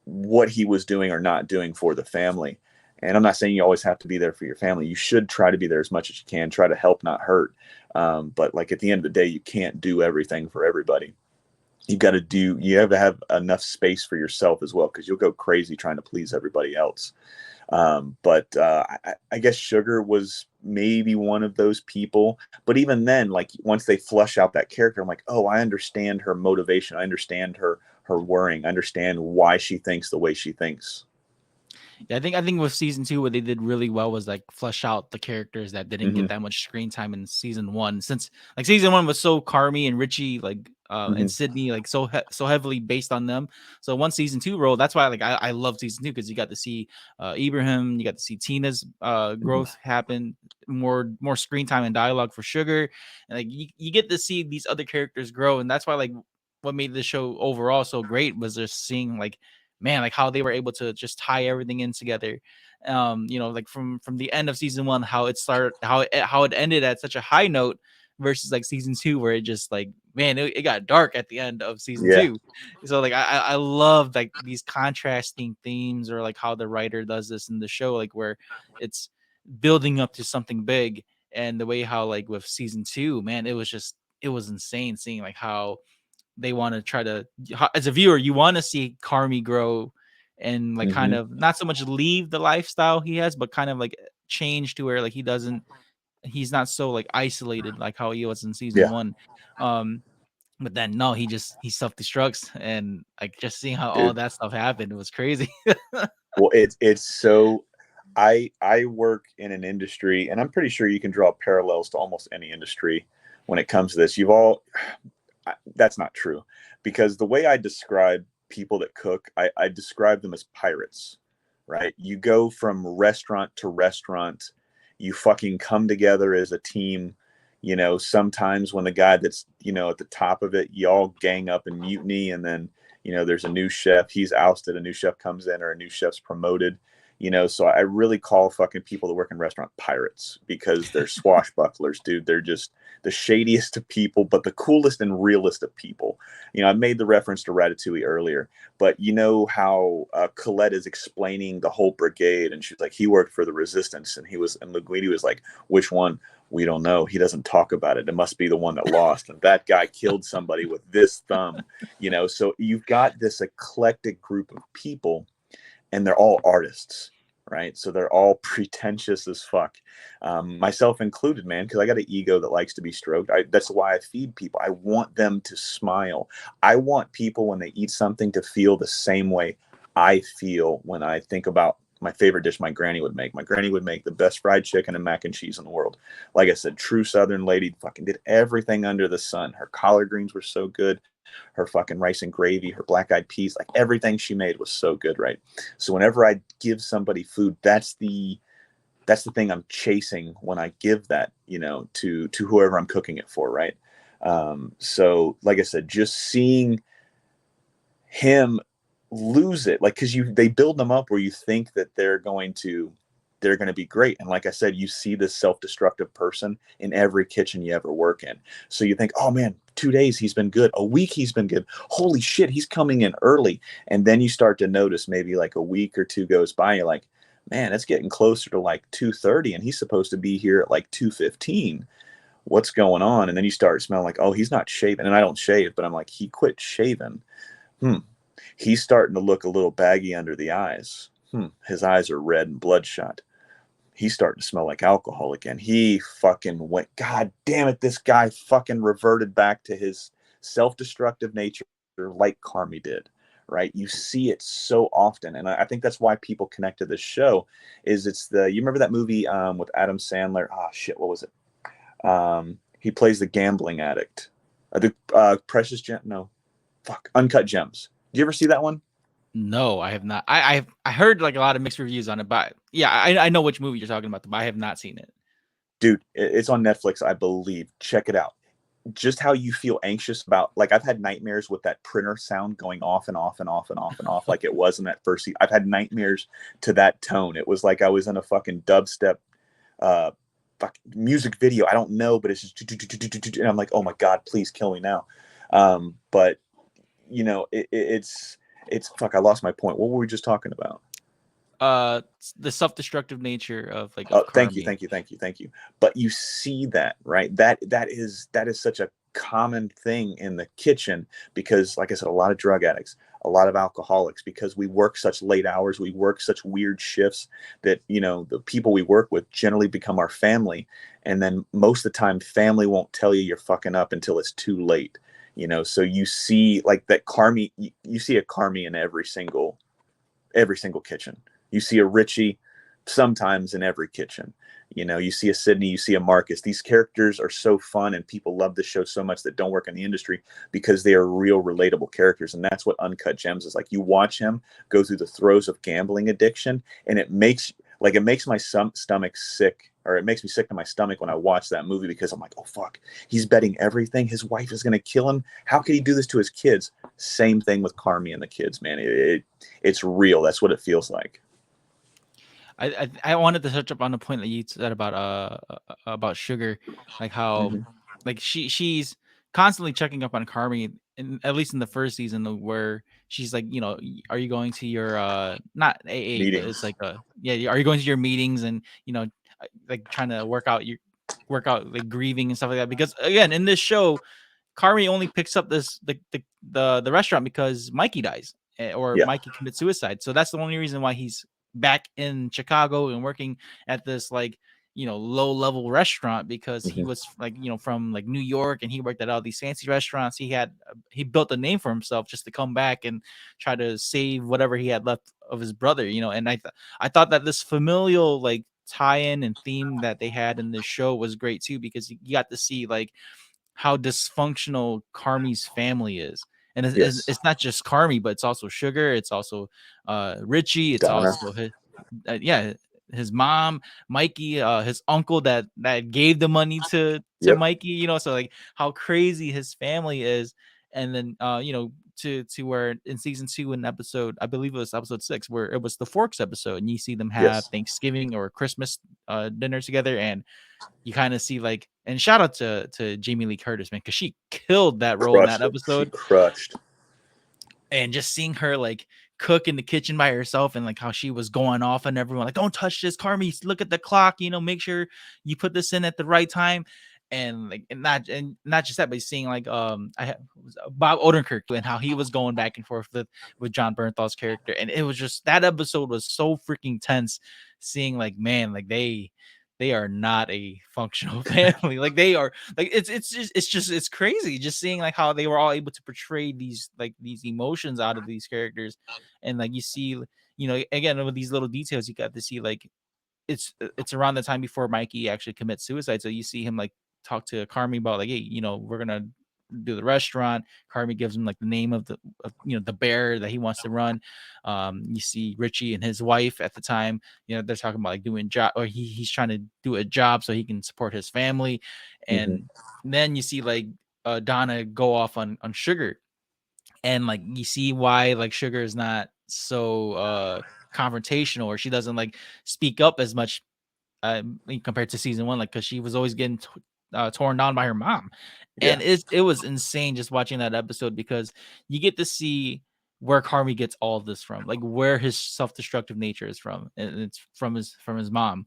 what he was doing or not doing for the family. And I'm not saying you always have to be there for your family. You should try to be there as much as you can, try to help, not hurt. But like at the end of the day, you can't do everything for everybody. You have to have enough space for yourself as well, because you'll go crazy trying to please everybody else. I guess Sugar was maybe one of those people. But even then, like once they flush out that character, I'm like, oh, I understand her motivation. I understand her worrying. I understand why she thinks the way she thinks. Yeah, I think with season 2, what they did really well was like flesh out the characters that didn't get that much screen time in season 1. Since like season 1 was so Carmi and Richie, like and Sydney, like so heavily based on them. So once season 2 rolled, that's why like I love season 2, because you got to see Ibrahim, you got to see Tina's growth happen, more screen time and dialogue for Sugar, and like you get to see these other characters grow, and that's why like what made the show overall so great was just seeing like, man, like how they were able to just tie everything in together. Like from the end of season 1, how it started, how it ended at such a high note, versus like season 2, where it just like, man, it got dark at the end of season 2. So like I love like these contrasting themes, or like how the writer does this in the show, like where it's building up to something big. And the way how like with season 2, man, it was insane seeing like how they want to try to, as a viewer, you want to see Carmi grow and like kind of not so much leave the lifestyle he has, but kind of like change to where like he's not so like isolated like how he was in season 1. But then no, he self-destructs, and like just seeing how all that stuff happened, it was crazy. Well, it's so I work in an industry, and I'm pretty sure you can draw parallels to almost any industry when it comes to this. That's not true, because the way I describe people that cook, I describe them as pirates, right? You go from restaurant to restaurant, you fucking come together as a team. Sometimes when the guy that's, at the top of it, you all gang up and mutiny, and then, there's a new chef, he's ousted, a new chef comes in, or a new chef's promoted. So I really call fucking people that work in restaurant pirates, because they're swashbucklers, dude. They're just the shadiest of people, but the coolest and realest of people. I made the reference to Ratatouille earlier, but you know how Colette is explaining the whole brigade, and she's like, he worked for the resistance, and Linguini was like, which one? We don't know. He doesn't talk about it. It must be the one that lost. And that guy killed somebody with this thumb, so you've got this eclectic group of people, and they're all artists, right? So they're all pretentious as fuck, myself included, man, because I got an ego that likes to be stroked. That's why I feed people. I want them to smile. I want people when they eat something to feel the same way I feel when I think about my favorite dish my granny would make. My granny would make the best fried chicken and mac and cheese in the world. Like I said, true Southern lady, fucking did everything under the sun. Her collard greens were so good. Her fucking rice and gravy, her black eyed peas, like everything she made was so good, right? So whenever I give somebody food, that's the thing I'm chasing when I give that, to whoever I'm cooking it for, right? So like I said, just seeing him lose it, like, because they build them up where you think that they're going to be great, and like I said, you see this self-destructive person in every kitchen you ever work in. So you think, oh man, 2 days he's been good, a week he's been good, holy shit, he's coming in early. And then you start to notice, maybe like a week or two goes by, you're like, man, it's getting closer to like 2:30 and he's supposed to be here at like 2:15. What's going on? And then you start smelling like, oh, he's not shaving. And I don't shave, but I'm like, he quit shaving. He's starting to look a little baggy under the eyes. His eyes are red and bloodshot. He's starting to smell like alcohol again. He fucking went, God damn it, this guy fucking reverted back to his self-destructive nature like Carmi did, right? You see it so often. And I think that's why people connect to this show, is you remember that movie with Adam Sandler? Oh, shit, what was it? He plays the gambling addict. Precious Gem? No. Fuck. Uncut Gems. Did you ever see that one? No, I have not. I heard like a lot of mixed reviews on it, but yeah, I know which movie you're talking about, but I have not seen it. Dude, it's on Netflix, I believe. Check it out. Just how you feel anxious about, like, I've had nightmares with that printer sound going off and off and off and off and off, like it was in that first season. I've had nightmares to that tone. It was like I was in a fucking dubstep music video. I don't know, but it's just, and I'm like, oh my God, please kill me now. But it's fuck, I lost my point. What were we just talking about? The self-destructive nature of like. Oh, thank you. But you see that, right? That is such a common thing in the kitchen, because like I said, a lot of drug addicts, a lot of alcoholics, because we work such late hours, we work such weird shifts that, the people we work with generally become our family. And then most of the time, family won't tell you you're fucking up until it's too late. So you see like that Carmi, you see a Carmi in every single kitchen. You see a Richie sometimes in every kitchen. You see a Sydney, you see a Marcus. These characters are so fun, and people love the show so much that don't work in the industry, because they are real relatable characters. And that's what Uncut Gems is like. You watch him go through the throes of gambling addiction, and it makes my stomach sick, or it makes me sick to my stomach when I watch that movie, because I'm like, oh fuck, he's betting everything. His wife is going to kill him. How could he do this to his kids? Same thing with Carmi and the kids, man. It's real. That's what it feels like. I wanted to touch up on the point that you said about Sugar, like how like she's constantly checking up on Carmi, at least in the first season, where she's like, are you going to your not AA, meetings, but it's like are you going to your meetings, and like trying to work out like grieving and stuff like that, because again, in this show, Carmi only picks up the restaurant because Mikey dies, or Mikey commits suicide. So that's the only reason why he's back in Chicago and working at this like low level restaurant, because he was like from like New York, and he worked at all these fancy restaurants. He built a name for himself just to come back and try to save whatever he had left of his brother. And I thought that this familial like tie-in and theme that they had in this show was great too, because you got to see like how dysfunctional Carmi's family is. And it's not just Carmi, but it's also Sugar. It's also Richie. It's Donna. also his mom, Mikey, his uncle that gave the money to Mikey. So like how crazy his family is. And then to where in season 2, in episode, I believe it was episode 6, where it was the Forks episode, and you see them have Thanksgiving or Christmas dinner together, and you kind of see like, and shout out to Jamie Lee Curtis, man, because she killed that role in that episode. She crushed. And just seeing her like cook in the kitchen by herself, and like how she was going off on everyone, like, don't touch this, Carmi, look at the clock, make sure you put this in at the right time. And like, and not just that, but seeing like Bob Odenkirk and how he was going back and forth with John Bernthal's character, and it was just, that episode was so freaking tense. Seeing like, man, like they are not a functional family. Like they are, like it's crazy just seeing like how they were all able to portray these emotions out of these characters. And like you see you know, again with these little details, you got to see like it's around the time before Mikey actually commits suicide. So you see him like talk to Carmi about like, hey, you know, we're gonna do the restaurant. Carmi gives him like the name of you know, the bear that he wants to run. You see Richie and his wife at the time, you know, they're talking about like doing job, or he's trying to do a job so he can support his family. And then you see like Donna go off on Sugar, and like you see why like Sugar is not so confrontational, or she doesn't like speak up as much compared to season one, like because she was always getting torn down by her mom. And it was insane just watching that episode, because you get to see where Carmi gets all of this from, like where his self-destructive nature is from, and it's from his mom.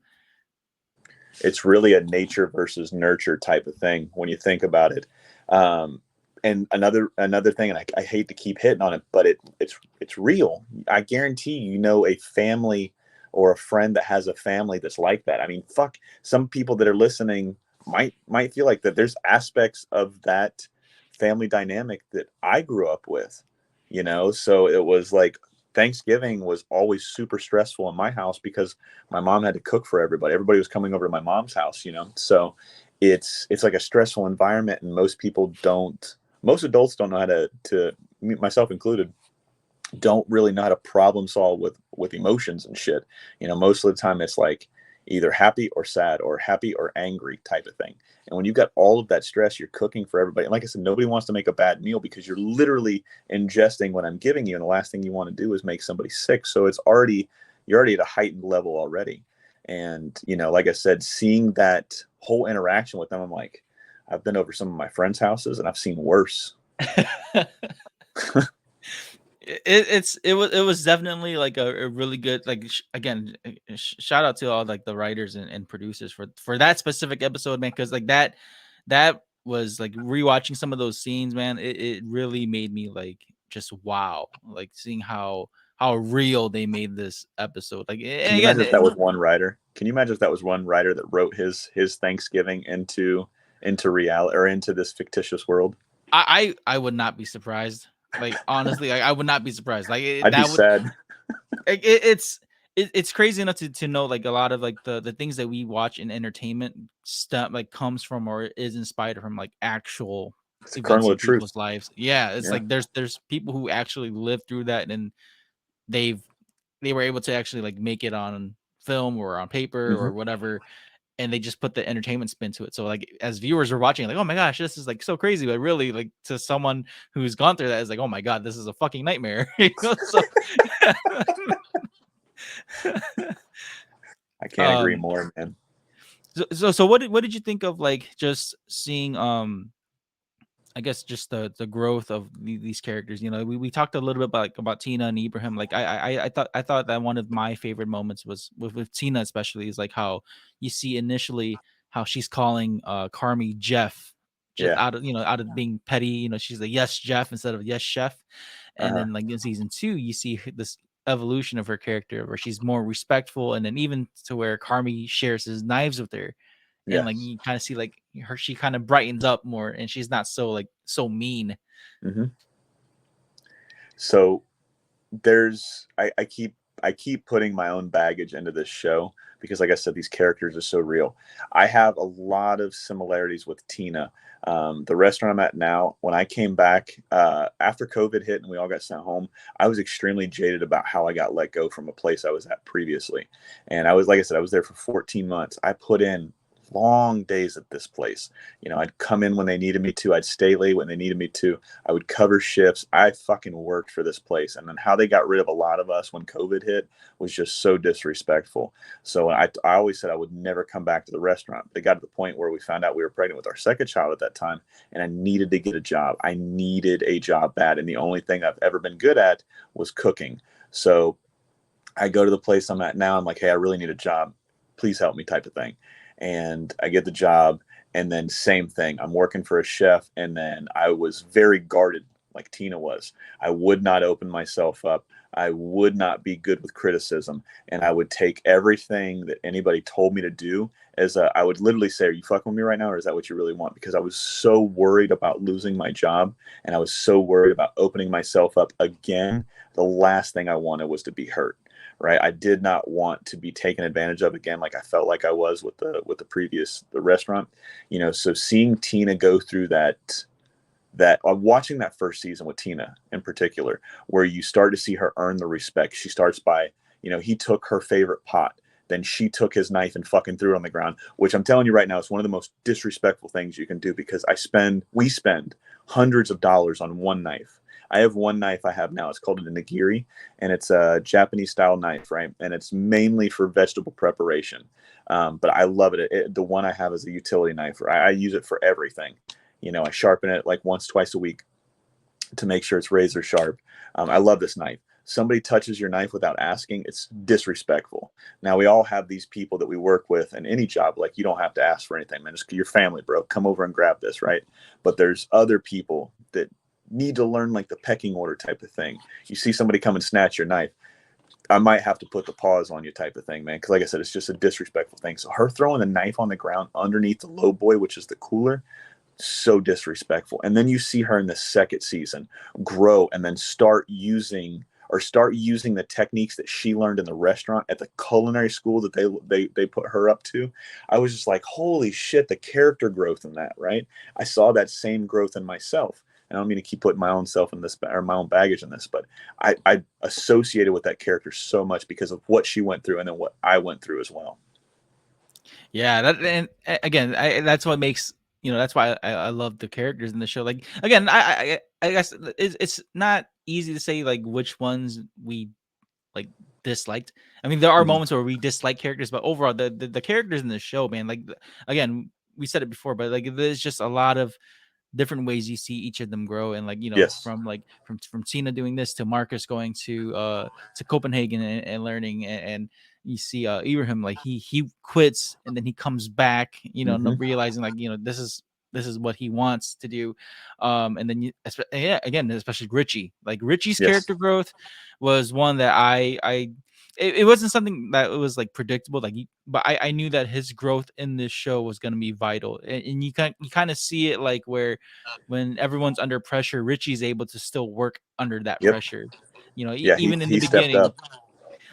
It's really a nature versus nurture type of thing when you think about it. And another thing, and I hate to keep hitting on it, but it's real. I guarantee you know a family or a friend that has a family that's like that. I mean, fuck, some people that are listening might feel like that there's aspects of that family dynamic that I grew up with, you know. So it was like Thanksgiving was always super stressful in my house because my mom had to cook for everybody. Everybody was coming over to my mom's house, you know. So it's like a stressful environment, and most adults don't know how to, myself included, don't really know how to problem solve with emotions and shit. You know, most of the time it's like either happy or sad or happy or angry type of thing. And when you've got all of that stress, you're cooking for everybody. And like I said, nobody wants to make a bad meal because you're literally ingesting what I'm giving you. And the last thing you want to do is make somebody sick. So you're already at a heightened level already. And, you know, like I said, seeing that whole interaction with them, I'm like, I've been over some of my friends' houses and I've seen worse. It was definitely like a really good, like again, shout out to all like the writers and producers for that specific episode, man, because like that was like rewatching some of those scenes, man. It really made me like just wow, like seeing how real they made this episode. Like, Can you imagine if that was one writer? Can you imagine if that was one writer that wrote his Thanksgiving into reality or into this fictitious world? I would not be surprised. Like honestly, I would not be surprised. Like I'd be sad. It's crazy enough to know like a lot of like the things that we watch in entertainment stuff like comes from or is inspired from like actual events in people's lives. Yeah, it's like there's people who actually lived through that, and they were able to actually like make it on film or on paper or whatever, and they just put the entertainment spin to it. So like as viewers are watching, like, oh my gosh, this is like so crazy, but really like to someone who's gone through that is like, oh my god, this is a fucking nightmare. You know? So I can't agree more, man. So what did you think of like just seeing I guess just the growth of these characters? You know, we talked a little bit about Tina and Ibrahim. Like I thought that one of my favorite moments was with Tina, especially, is like how you see initially how she's calling Carmi Jeff, just out of being petty. You know, she's like, yes, Jeff, instead of yes, chef. And then like in season 2, you see this evolution of her character where she's more respectful, and then even to where Carmi shares his knives with her. And like you kind of see like she kind of brightens up more, and she's not so like so mean. So I keep putting my own baggage into this show because, like I said, these characters are so real. I have a lot of similarities with Tina. The restaurant I'm at now, when I came back after COVID hit and we all got sent home, I was extremely jaded about how I got let go from a place I was at previously. And I was, like I said, I was there for 14 months. I put in long days at this place. You know, I'd come in when they needed me to. I'd stay late when they needed me to. I would cover shifts. I fucking worked for this place. And then how they got rid of a lot of us when COVID hit was just so disrespectful. So I always said I would never come back to the restaurant. They got to the point where we found out we were pregnant with our second child at that time, and I needed to get a job. I needed a job bad. And the only thing I've ever been good at was cooking. So I go to the place I'm at now. I'm like, hey, I really need a job. Please help me, type of thing. And I get the job, and then same thing. I'm working for a chef, and then I was very guarded like Tina was. I would not open myself up. I would not be good with criticism, and I would take everything that anybody told me to do as I would literally say, are you fucking with me right now, or is that what you really want? Because I was so worried about losing my job, and I was so worried about opening myself up again. The last thing I wanted was to be hurt. right? I did not want to be taken advantage of again, like I felt like I was with the restaurant, So seeing Tina go through that watching that first season with Tina in particular, where you start to see her earn the respect. She starts by, he took her favorite pot, then she took his knife and fucking threw it on the ground, which I'm telling you right now, it's one of the most disrespectful things you can do, because we spend hundreds of dollars on one knife. I have one knife I have now. It's called a nigiri, and it's a Japanese style knife, right? And it's mainly for vegetable preparation. But I love it. The one I have is a utility knife. I use it for everything. I sharpen it like once, twice a week to make sure it's razor sharp. I love this knife. Somebody touches your knife without asking, it's disrespectful. Now, we all have these people that we work with in any job. Like, you don't have to ask for anything, man. It's your family, bro. Come over and grab this, right? But there's other people that need to learn like the pecking order type of thing. You see somebody come and snatch your knife, I might have to put the pause on you type of thing, man. Because like I said, it's just a disrespectful thing. So her throwing the knife on the ground underneath the low boy, which is the cooler, so disrespectful. And then you see her in the second season grow and then start using the techniques that she learned in the restaurant at the culinary school that they put her up to. I was just like, holy shit, the character growth in that, right? I saw that same growth in myself. And I don't mean to keep putting my own self in this, or my own baggage in this, but I associated with that character so much because of what she went through and then what I went through as well. Yeah, and again, that's what makes, that's why I love the characters in the show. Like, again, I guess it's not easy to say like which ones we like disliked. I mean, there are moments where we dislike characters, but overall, the characters in the show, man, like, again, we said it before, but like there's just a lot of different ways you see each of them grow, and like, Yes. from Tina doing this to Marcus going to Copenhagen and learning, and you see Ibrahim, like he quits and then he comes back, realizing like, this is what he wants to do, and then again, especially Richie's Yes. character growth was one that it wasn't something that it was like predictable, like, but I knew that his growth in this show was going to be vital, and you kind of see it like where when everyone's under pressure, Richie's able to still work under that Yep. pressure. Yeah, Even in he the stepped beginning, up.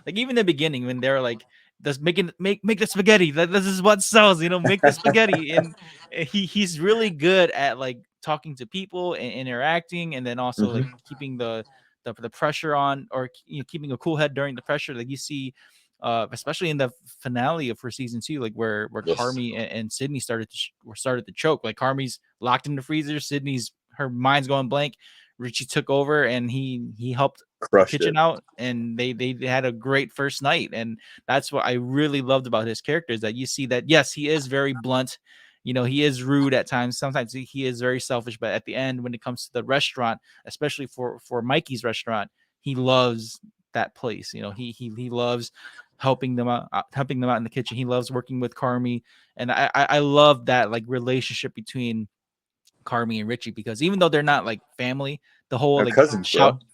like even in the beginning when they're like, "Let's make the spaghetti. This is what sells." Make the spaghetti, and he's really good at like talking to people and interacting, and then also like keeping the pressure on, or keeping a cool head during the pressure. Like you see, especially in the finale for season 2, like where Yes. Carmi and Sydney started to choke. Like Carmi's locked in the freezer, Sydney's, her mind's going blank. Richie took over and he helped Crushed the kitchen it. out, and they had a great first night. And that's what I really loved about his character, is that you see that, yes, he is very blunt, he is rude at times, sometimes he is very selfish, but at the end, when it comes to the restaurant, especially for Mikey's restaurant, he loves that place. He loves helping them out in the kitchen. He loves working with Carmi, and I love that like relationship between Carmi and Richie, because even though they're not like family, the whole They're like cousins, shout. bro.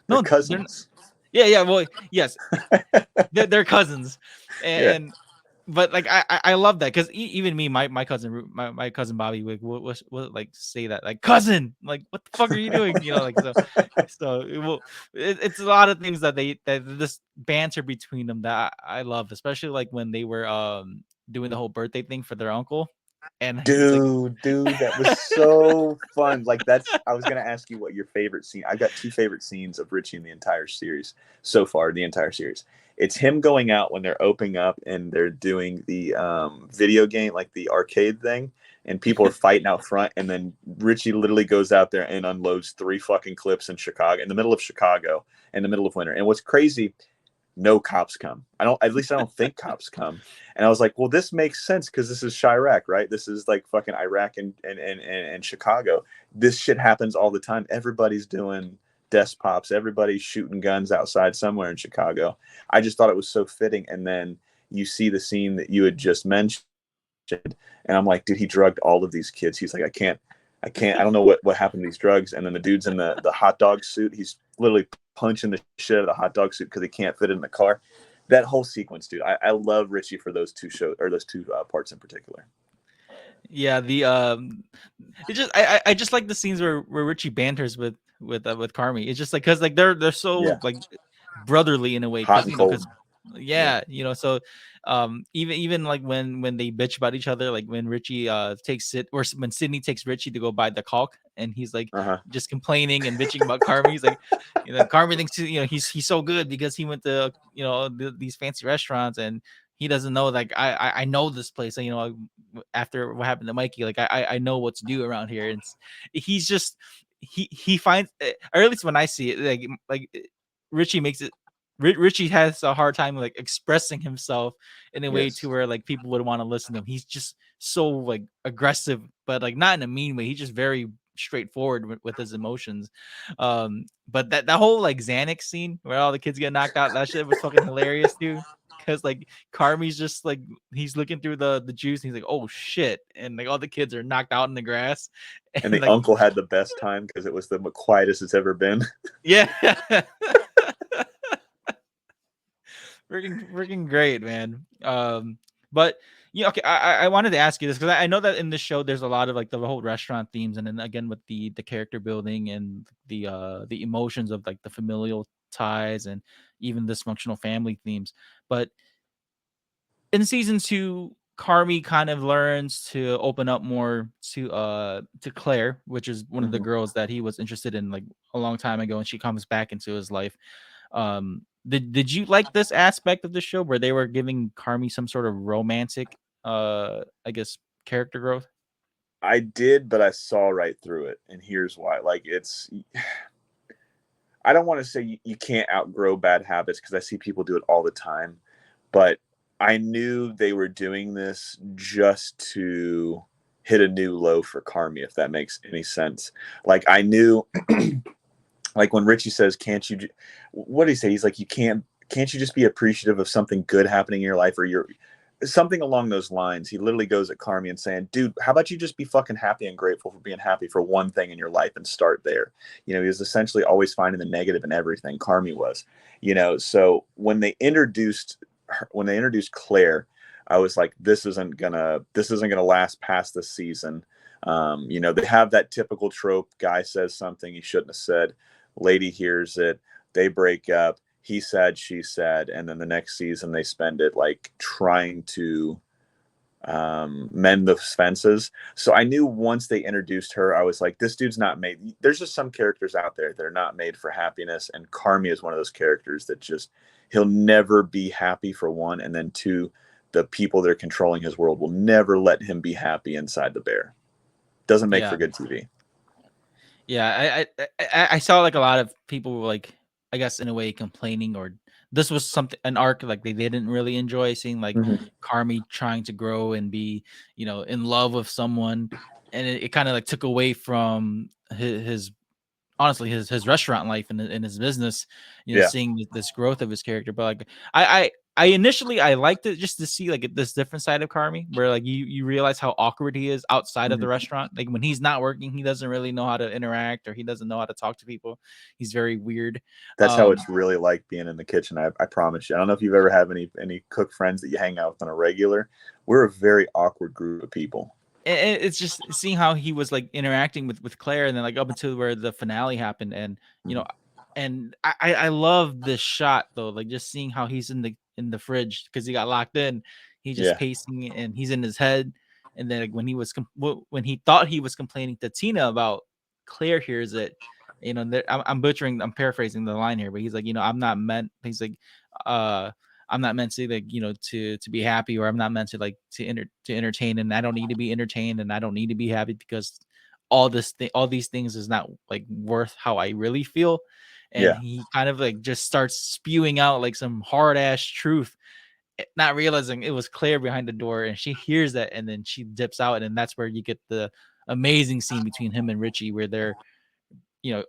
They're No, cousins. yeah. Well, yes, they're cousins, Yeah. and but like I love that, because even me, my cousin, my cousin Bobby would like say that, like, cousin, like, what the fuck are you doing? Like, it's a lot of things that this banter between them that I love, especially like when they were doing the whole birthday thing for their uncle. And he's like, Dude, that was so fun. Like, I was gonna ask you what your favorite scene. I've got 2 favorite scenes of Richie in the entire series so far. The entire series. It's him going out when they're opening up and they're doing the video game, like the arcade thing, and people are fighting out front, and then Richie literally goes out there and unloads 3 fucking clips in Chicago, in the middle of Chicago, in the middle of winter. And what's crazy, no cops come. At least I don't think cops come. And I was like, well, this makes sense because this is Chirac, right? This is like fucking Iraq and Chicago. This shit happens all the time. Everybody's doing desk pops. Everybody's shooting guns outside somewhere in Chicago. I just thought it was so fitting. And then you see the scene that you had just mentioned, and I'm like, dude, he drugged all of these kids. He's like, I can't, I don't know what happened to these drugs. And then the dude's in the hot dog suit. He's literally punching the shit out of the hot dog suit because he can't fit it in the car. That whole sequence, dude. I love Richie for those 2 shows, or those 2 parts in particular. yeah, it just I just like the scenes where Richie banters with Carmi. It's just like, because like they're so Yeah. like brotherly in a way, Hot because and cold. so even like when they bitch about each other, like when Richie takes it, or when Sydney takes Richie to go buy the caulk, and he's like just complaining and bitching about Carmi. He's like, Carmi thinks he's so good because he went to these fancy restaurants, and he doesn't know, like, I know this place, after what happened to Mikey, like I know what to do around here. And he's just he finds, or at least when I see it, like Richie makes it. Richie has a hard time like expressing himself in a way to where like people would want to listen to him. He's just so like aggressive, but like not in a mean way. He's just very straightforward with his emotions. But that whole like Xanax scene where all the kids get knocked out, that shit was fucking hilarious too. Because like Carmi's just like, he's looking through the juice and he's like, oh shit, and like all the kids are knocked out in the grass, and the like, uncle had the best time because it was the quietest it's ever been. yeah. Freaking great, man. But okay, I wanted to ask you this because I know that in this show there's a lot of like the whole restaurant themes, and then again with the character building and the emotions of like the familial ties and even dysfunctional family themes. But in season 2, Carmi kind of learns to open up more to Claire, which is one of the girls that he was interested in like a long time ago, and she comes back into his life. Did you like this aspect of the show where they were giving Carmi some sort of romantic I guess character growth? I did, but I saw right through it, and here's why. Like, I don't want to say you can't outgrow bad habits, because I see people do it all the time, but I knew they were doing this just to hit a new low for Carmi, if that makes any sense. Like, I knew like when Richie says, can't you, what did he say? He's like, can't you just be appreciative of something good happening in your life, or something along those lines. He literally goes at Carmi and saying, dude, how about you just be fucking happy and grateful for being happy for one thing in your life and start there. He was essentially always finding the negative in everything. Carmi was, so when they introduced Claire, I was like, this isn't gonna last past this season. They have that typical trope. Guy says something he shouldn't have said. Lady hears it. They break up. He said, she said, and then the next season they spend it like trying to mend the fences. So I knew once they introduced her, I was like, this dude's not made. There's just some characters out there that are not made for happiness, and Carmi is one of those characters that just, he'll never be happy, for one, and then two, the people that are controlling his world will never let him be happy inside the bear. Doesn't make for good TV. Yeah, I saw like a lot of people were like, I guess in a way complaining, or this was an arc like they didn't really enjoy, seeing like Carmi trying to grow and be, in love with someone, and it kind of like took away from his honestly his restaurant life and his business, seeing this growth of his character. But like I initially I liked it just to see like this different side of Carmi, where like you realize how awkward he is outside of the restaurant. Like when he's not working, he doesn't really know how to interact, or he doesn't know how to talk to people. He's very weird. That's how it's really like being in the kitchen. I promise you. I don't know if you've ever had any cook friends that you hang out with on a regular. We're a very awkward group of people. It's just seeing how he was like interacting with Claire, and then like up until where the finale happened, and and I love this shot though, like just seeing how he's in the fridge because he got locked in. He's just pacing and he's in his head, and then like, when he thought he was complaining to Tina about, Claire hears it. I'm paraphrasing the line here, but he's like, I'm not meant. He's like, I'm not meant to like, to be happy, or I'm not meant to like to entertain, and I don't need to be entertained, and I don't need to be happy because all these things is not like worth how I really feel. And he kind of like just starts spewing out like some hard ass truth, not realizing it was Claire behind the door, and she hears that, and then she dips out, and that's where you get the amazing scene between him and Richie where they're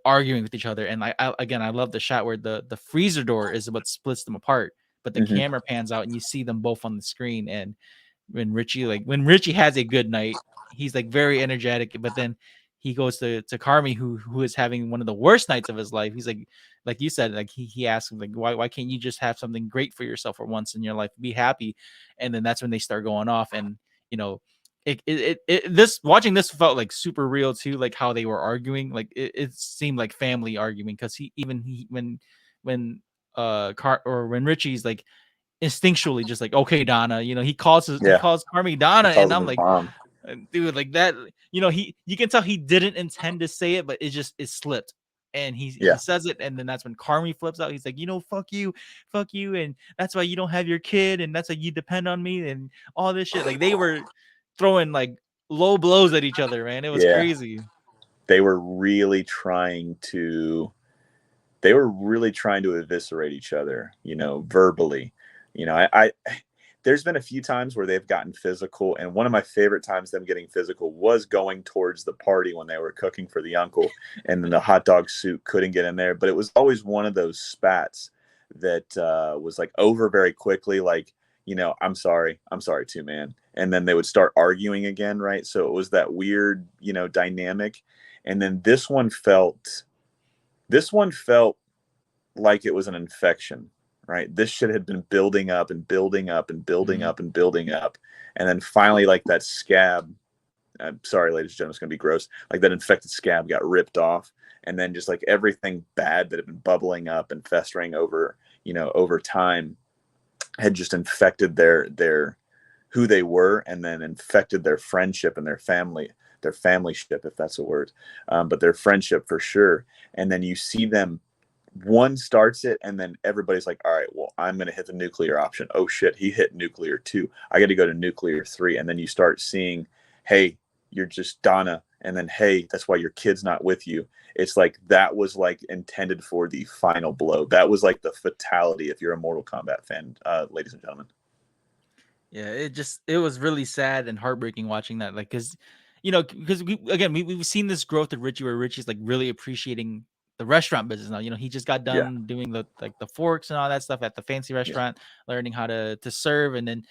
arguing with each other. And I love the shot where the freezer door is what splits them apart, but the camera pans out and you see them both on the screen. And when Richie has a good night, he's like very energetic, but then he goes to Carmi, who is having one of the worst nights of his life. He's like you said, like he asks him like, why can't you just have something great for yourself for once in your life, be happy? And then that's when they start going off. And this watching this felt like super real too, like how they were arguing. Like it seemed like family arguing, because when when Richie's like instinctually just like, okay, Donna, he calls Yeah. Carmi Donna, He calls and him I'm his like, mom. dude, like that, you can tell he didn't intend to say it, but it slipped. And he Yeah. says it, and then that's when Carmi flips out. He's like, fuck you, and that's why you don't have your kid, and that's why you depend on me, and all this shit. Like they were throwing like low blows at each other, man. It was Yeah. crazy. They were really trying to eviscerate each other, verbally. I there's been a few times where they've gotten physical, and one of my favorite times them getting physical was going towards the party when they were cooking for the uncle, and then the hot dog suit couldn't get in there. But it was always one of those spats that was like over very quickly, like, I'm sorry too, man. And then they would start arguing again, right? So it was that weird, dynamic. And then this one felt like it was an infection, right? This shit had been building up and building up and building up and building up. And then finally, like that scab, I'm sorry, ladies and gentlemen, it's going to be gross. Like that infected scab got ripped off. And then just like everything bad that had been bubbling up and festering over time had just infected their who they were, and then infected their friendship and their familyship, if that's a word. But their friendship for sure. And then you see them, one starts it, and then everybody's like, all right, well, I'm going to hit the nuclear option. Oh shit, he hit nuclear 2. I got to go to nuclear 3. And then you start seeing, hey, you're just Donna. And then, hey, that's why your kid's not with you. It's like that was like intended for the final blow. That was like the fatality if you're a Mortal Kombat fan, ladies and gentlemen. Yeah, it was really sad and heartbreaking watching that. Like, because we've seen this growth of Richie, where Richie's like really appreciating the restaurant business now. He just got done doing the forks and all that stuff at the fancy restaurant, learning how to serve, and then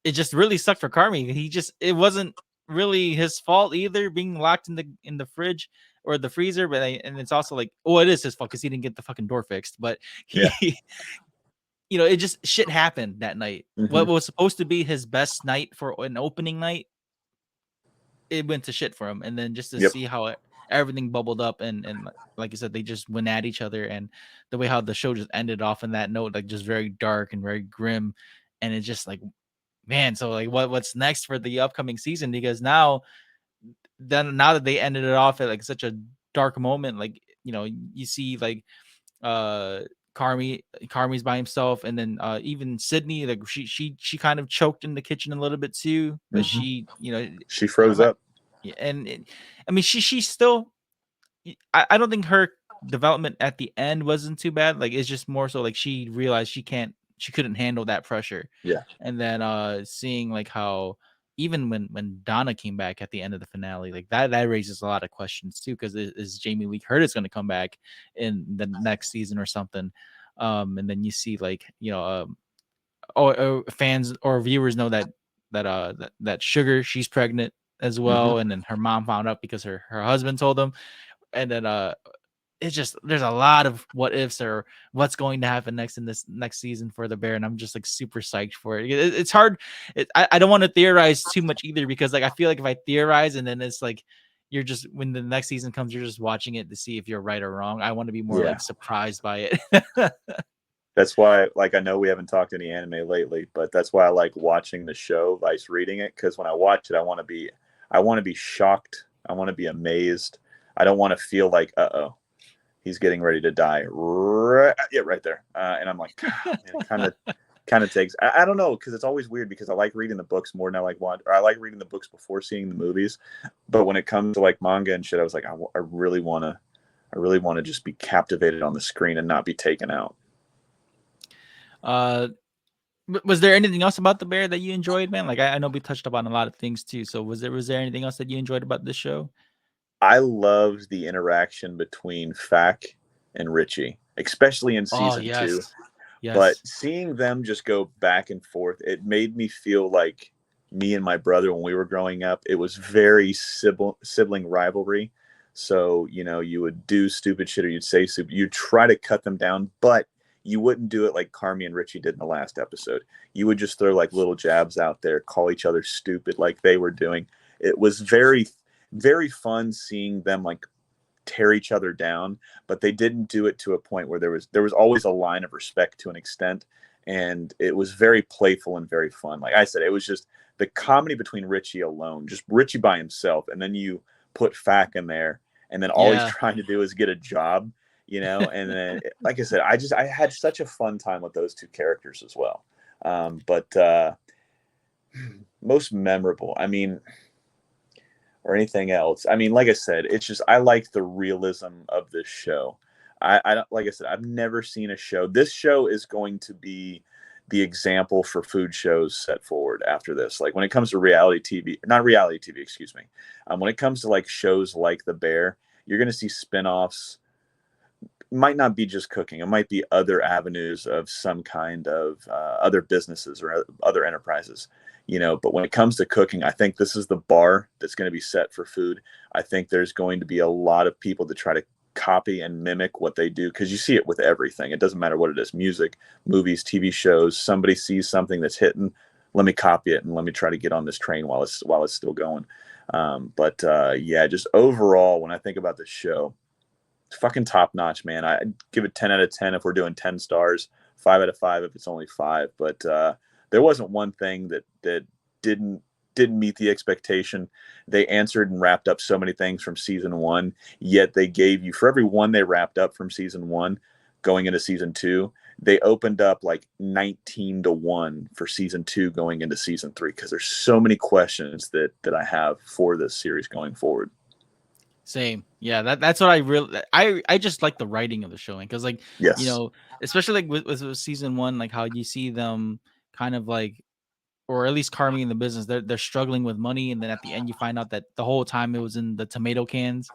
it just really sucked for Carmi. It wasn't really his fault either, being locked in the fridge or the freezer, and it's also like, oh, it is his fault because he didn't get the fucking door fixed. But he it just shit happened that night. What was supposed to be his best night for an opening night, it went to shit for him. And then just to see how everything bubbled up, and like you said, they just went at each other, and the way how the show just ended off in that note, like just very dark and very grim. And it's just like, man, so like what's next for the upcoming season? Because now that they ended it off at like such a dark moment, like you see like Carmi's by himself, and then even Sydney, like she kind of choked in the kitchen a little bit too, but she froze up. And I mean she's still, I don't think her development at the end wasn't too bad. Like it's just more so like she realized she couldn't handle that pressure. Yeah. And then seeing like how even when Donna came back at the end of the finale, like that raises a lot of questions too, because is Jamie Lee Curtis going to come back in the next season or something? And then you see like fans or viewers know that Sugar, she's pregnant as well, and then her mom found out because her husband told them. And then it's just, there's a lot of what ifs or what's going to happen next in this next season for the Bear, and I'm just like super psyched for it. It's hard. I don't want to theorize too much either, because like I feel like if I theorize and then it's like you're just, when the next season comes, you're just watching it to see if you're right or wrong. I want to be more like surprised by it. That's why, like, I know we haven't talked any anime lately, but that's why I like watching the show, vice reading it, because when I watch it, I want to be shocked. I want to be amazed. I don't want to feel like, he's getting ready to die. Right there. And I'm like, it kind of takes. I don't know, because it's always weird, because I like reading the books more than I like reading the books before seeing the movies. But when it comes to like manga and shit, I was like, I really want to just be captivated on the screen and not be taken out. Was there anything else about the Bear that you enjoyed, man? Like I know we touched upon a lot of things too. So was there anything else that you enjoyed about this show? I loved the interaction between Fak and Richie, especially in season 2. Yes. But seeing them just go back and forth, it made me feel like me and my brother when we were growing up. It was very sibling rivalry. So, you would do stupid shit, or you'd say stupid. You'd try to cut them down, but you wouldn't do it like Carmi and Richie did in the last episode. You would just throw like little jabs out there, call each other stupid like they were doing. It was very, very fun seeing them like tear each other down, but they didn't do it to a point where there was always a line of respect to an extent, and it was very playful and very fun. Like I said, it was just the comedy between Richie alone, just Richie by himself, and then you put Fack in there, and then all he's trying to do is get a job, you know. And then, like I said, I had such a fun time with those two characters as well. But most memorable, I mean, or anything else. I mean, like I said, it's just I like the realism of this show. I don't, like I said, I've never seen a show. This show is going to be the example for food shows set forward after this. Like when it comes to reality TV, not reality TV, excuse me. When it comes to like shows like The Bear, you're going to see spinoffs. Might not be just cooking. It might be other avenues of some kind of other businesses or other enterprises. You know, but when it comes to cooking, I think this is the bar that's going to be set for food. I think there's going to be a lot of people that try to copy and mimic what they do, because you see it with everything. It doesn't matter what it is: music, movies, TV shows. Somebody sees something that's hitting, let me copy it and let me try to get on this train while it's still going. But yeah, just overall, when I think about this show, it's fucking top notch, man. I give it 10 out of 10 if we're doing 10 stars, 5 out of 5 if it's only 5. But there wasn't one thing that didn't meet the expectation. They answered and wrapped up so many things from season 1, yet they gave you, for every one they wrapped up from season 1 going into season 2, they opened up like 19-1 for season 2 going into season 3, because there's so many questions that I have for this series going forward. Same. Yeah, that's what I just like the writing of the show, because like, yes, you know, especially like with season 1, like how you see them kind of like, or at least Carmi in the business, they're struggling with money, and then at the end you find out that the whole time it was in the tomato cans.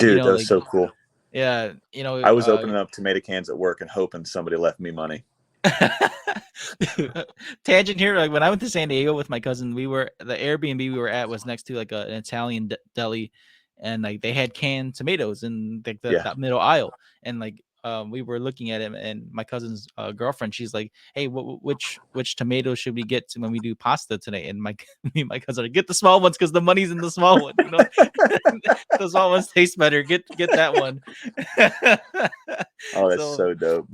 dude, you know, that was like, so cool. Yeah, you know, I was opening up tomato cans at work and hoping somebody left me money. Tangent here, like when I went to San Diego with my cousin, the Airbnb we were at was next to like an Italian deli, and like they had canned tomatoes in like that middle aisle, and like we were looking at it, and my cousin's girlfriend, she's like, hey, which tomatoes should we get when we do pasta today? And me and my cousin are, get the small ones because the money's in the small one, you know. The small ones taste better, get that one. Oh, that's so dope.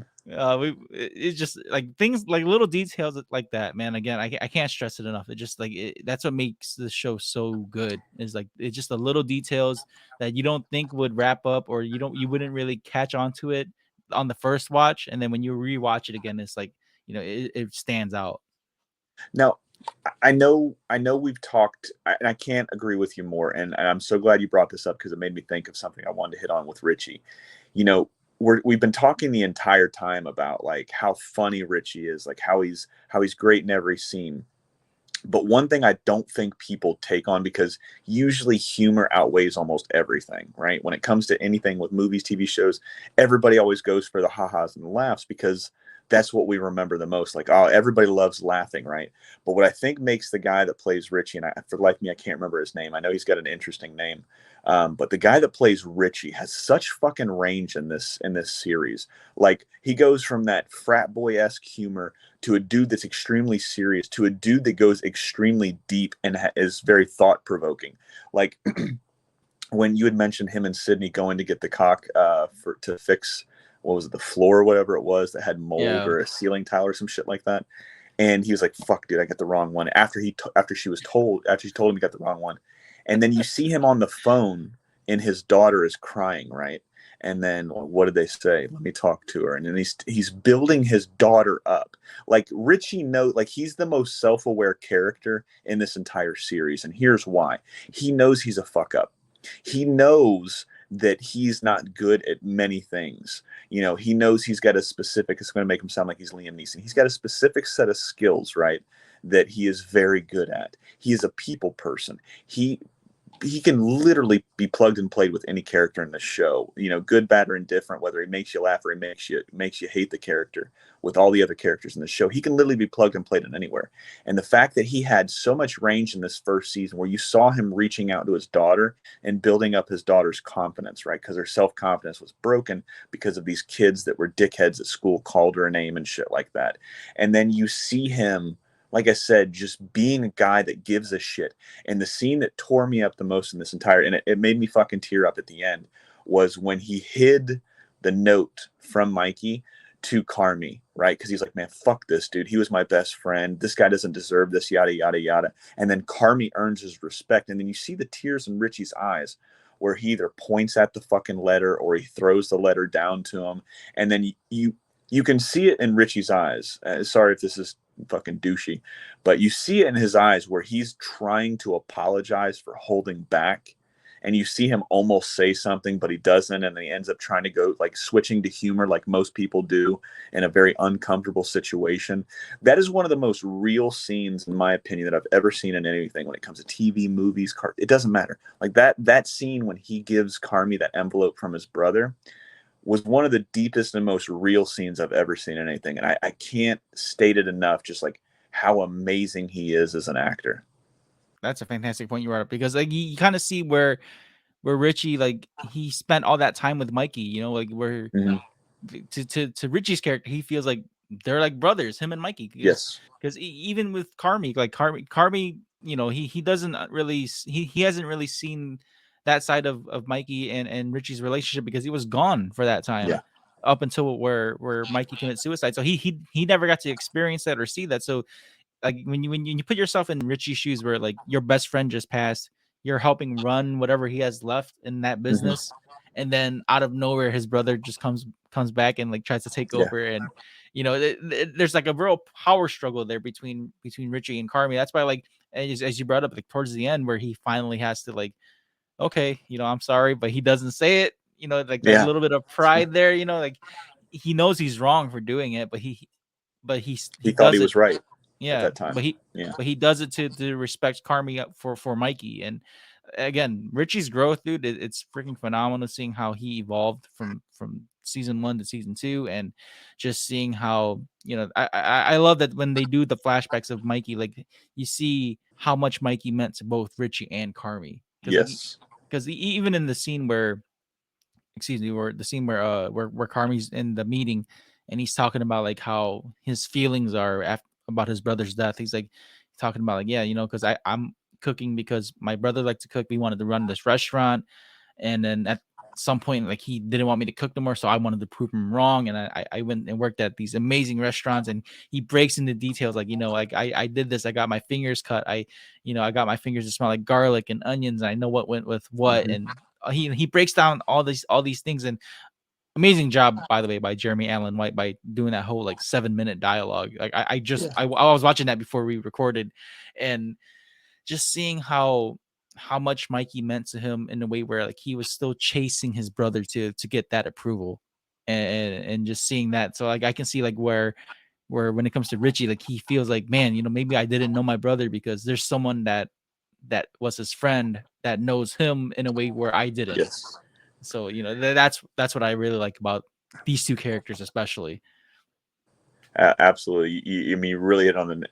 It's just like things like little details like that, man. Again, I can't stress it enough. It just like that's what makes the show so good, is like it's just the little details that you don't think would wrap up, or you wouldn't really catch on to it on the first watch, and then when you rewatch it again, it's like, you know, it stands out. Now, I know we've talked, and I can't agree with you more, and I'm so glad you brought this up, because it made me think of something I wanted to hit on with Richie. You know, we've been talking the entire time about like how funny Richie is, like how he's great in every scene. But one thing I don't think people take on, because usually humor outweighs almost everything, right? When it comes to anything with movies, TV shows, everybody always goes for the ha-has and the laughs, because that's what we remember the most. Like, oh, everybody loves laughing, right? But what I think makes the guy that plays Richie, and for the life of me, I can't remember his name. I know he's got an interesting name. But the guy that plays Richie has such fucking range in this series. Like, he goes from that frat boy-esque humor to a dude that's extremely serious, to a dude that goes extremely deep and is very thought-provoking. Like, when you had mentioned him and Sydney going to get the cock to fix, what was it, the floor or whatever it was that had mold or a ceiling tile or some shit like that. And he was like, fuck, dude, I got the wrong one. After she told him he got the wrong one. And then you see him on the phone and his daughter is crying, right? And then what did they say? Let me talk to her. And then he's building his daughter up. Like, Richie knows, like, he's the most self-aware character in this entire series. And here's why. He knows he's a fuck up. He knows that he's not good at many things. You know, he knows he's got a specific, it's going to make him sound like he's Liam Neeson. He's got a specific set of skills, right, that he is very good at. He is a people person. He can literally be plugged and played with any character in the show, you know, good, bad, or indifferent, whether he makes you laugh or he makes you hate the character. With all the other characters in the show, he can literally be plugged and played in anywhere. And the fact that he had so much range in this first season, where you saw him reaching out to his daughter and building up his daughter's confidence, right? Because her self-confidence was broken because of these kids that were dickheads at school, called her a name and shit like that. And then you see him, like I said, just being a guy that gives a shit. And the scene that tore me up the most in this entire, and it made me fucking tear up at the end, was when he hid the note from Mikey to Carmi, right? Because he's like, man, fuck this dude. He was my best friend. This guy doesn't deserve this, yada, yada, yada. And then Carmi earns his respect. And then you see the tears in Richie's eyes where he either points at the fucking letter or he throws the letter down to him. And then you can see it in Richie's eyes. Sorry if this is fucking douchey, but you see it in his eyes where he's trying to apologize for holding back. And you see him almost say something, but he doesn't. And then he ends up trying to go like switching to humor like most people do in a very uncomfortable situation. That is one of the most real scenes, in my opinion, that I've ever seen in anything when it comes to TV, movies, it doesn't matter. Like that scene when he gives Carmi that envelope from his brother was one of the deepest and most real scenes I've ever seen in anything. And I can't state it enough, just like how amazing he is as an actor. That's a fantastic point you brought up, because like you kind of see where Richie, like, he spent all that time with Mikey, you know, like where to Richie's character, he feels like they're like brothers, him and Mikey. Yes. Because even with Carmi, like Carmi, you know, he doesn't really, he hasn't really seen that side of Mikey and Richie's relationship, because he was gone for that time. Yeah. Up until where Mikey commits suicide. So he never got to experience that or see that. So like when you put yourself in Richie's shoes, where like your best friend just passed, you're helping run whatever he has left in that business, and then out of nowhere his brother just comes back and like tries to take over. And you know, there's like a real power struggle there between Richie and Carmi. That's why, like, as you brought up, like towards the end where he finally has to like, okay, you know, I'm sorry, but he doesn't say it, you know, like that little bit of pride there, you know, like he knows he's wrong for doing it, but he thought he does was it. right. Yeah, at that time. but he does it to respect Carmi for Mikey. And again, Richie's growth, dude, it's freaking phenomenal seeing how he evolved from season 1 to season 2, and just seeing how, you know, I love that when they do the flashbacks of Mikey, like you see how much Mikey meant to both Richie and Carmi. Yes. Because even in the scene where, excuse me, where where Carmi's in the meeting and he's talking about like how his feelings are about his brother's death. He's like talking about like, yeah, you know, because I'm cooking because my brother liked to cook. We wanted to run this restaurant, and then at some point, like, he didn't want me to cook no more, so I wanted to prove him wrong. And I went and worked at these amazing restaurants, and he breaks into details like, you know, like I did this, I got my fingers cut, I got my fingers to smell like garlic and onions, and I know what went with what. And he breaks down all these things. And amazing job, by the way, by Jeremy Allen White by doing that whole like 7-minute dialogue. Like I was watching that before we recorded, and just seeing how much Mikey meant to him in a way where like he was still chasing his brother to get that approval, and just seeing that. So like I can see like where when it comes to Richie, like he feels like, man, you know, maybe I didn't know my brother because there's someone that was his friend that knows him in a way where I didn't. Yes. So, you know, that's what I really like about these two characters, especially. Absolutely. You mean you really hit on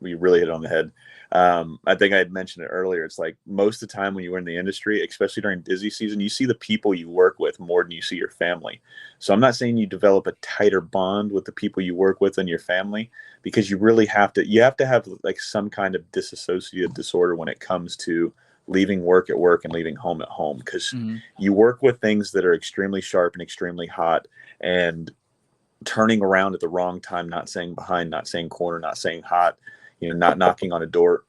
we really hit on the head. I think I had mentioned it earlier. It's like most of the time when you were in the industry, especially during busy season, you see the people you work with more than you see your family. So I'm not saying you develop a tighter bond with the people you work with and your family, because you really have to have like some kind of dissociative disorder when it comes to leaving work at work and leaving home at home, because you work with things that are extremely sharp and extremely hot, and turning around at the wrong time, not saying behind, not saying corner, not saying hot, you know, not knocking on a door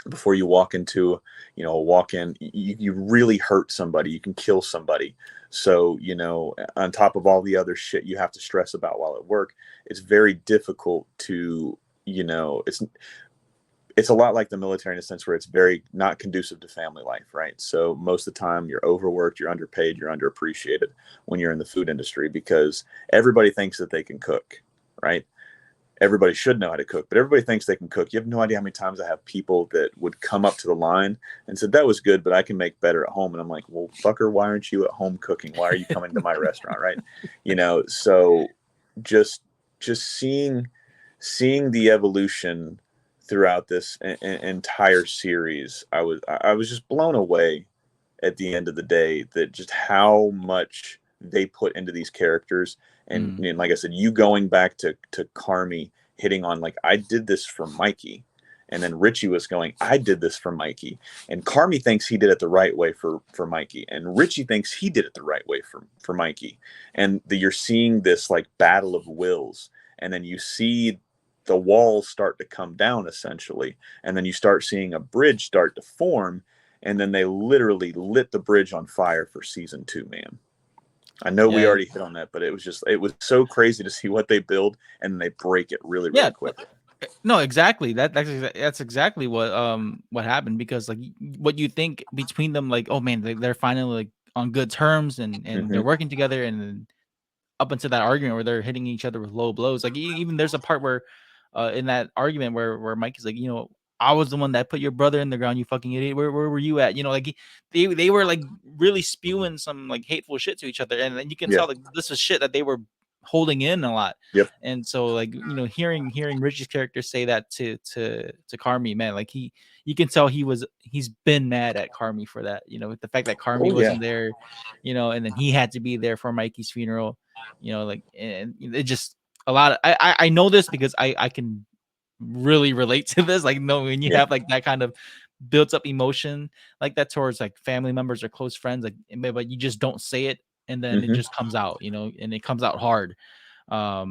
before you walk into, you know, a walk-in, you really hurt somebody. You can kill somebody. So, you know, on top of all the other shit you have to stress about while at work, it's very difficult to, you know, it's a lot like the military in a sense where it's very not conducive to family life, right? So most of the time you're overworked, you're underpaid, you're underappreciated when you're in the food industry, because everybody thinks that they can cook, right? Everybody should know how to cook, but everybody thinks they can cook. You have no idea how many times I have people that would come up to the line and said, that was good, but I can make better at home. And I'm like, well, fucker, why aren't you at home cooking? Why are you coming to my restaurant, right? You know, so just seeing the evolution throughout this entire series, I was just blown away at the end of the day, that just how much they put into these characters. And, and like I said, you going back to Carmi hitting on like, I did this for Mikey, And then Richie was going, I did this for Mikey. And Carmi thinks he did it the right way for Mikey. And Richie thinks he did it the right way for Mikey. And you're seeing this like battle of wills. And then you see the walls start to come down essentially. And then you start seeing a bridge start to form. And then they literally lit the bridge on fire for season 2, man. I know we already hit on that, but it was so crazy to see what they build and then they break it really quick. No, exactly. That's exactly what happened, because like what you think between them, like, oh man, they're finally like on good terms and they're working together, and then up until that argument where they're hitting each other with low blows. Like even there's a part where in that argument where Mike is like, I was the one that put your brother in the ground, you fucking idiot. Where were you at? Like they were like really spewing some like hateful shit to each other, and then you can tell like this is shit that they were holding in a lot. Yep. And so like hearing Richie's character say that to Carmi, man, like you can tell he's been mad at Carmi for that. The fact that Carmi wasn't there, and then he had to be there for Mikey's funeral. Like, and it just a lot of I know this because I can really relate to this. Like, no, when you have like that kind of built up emotion like that towards like family members or close friends, like, but you just don't say it, and then it just comes out, and it comes out hard. That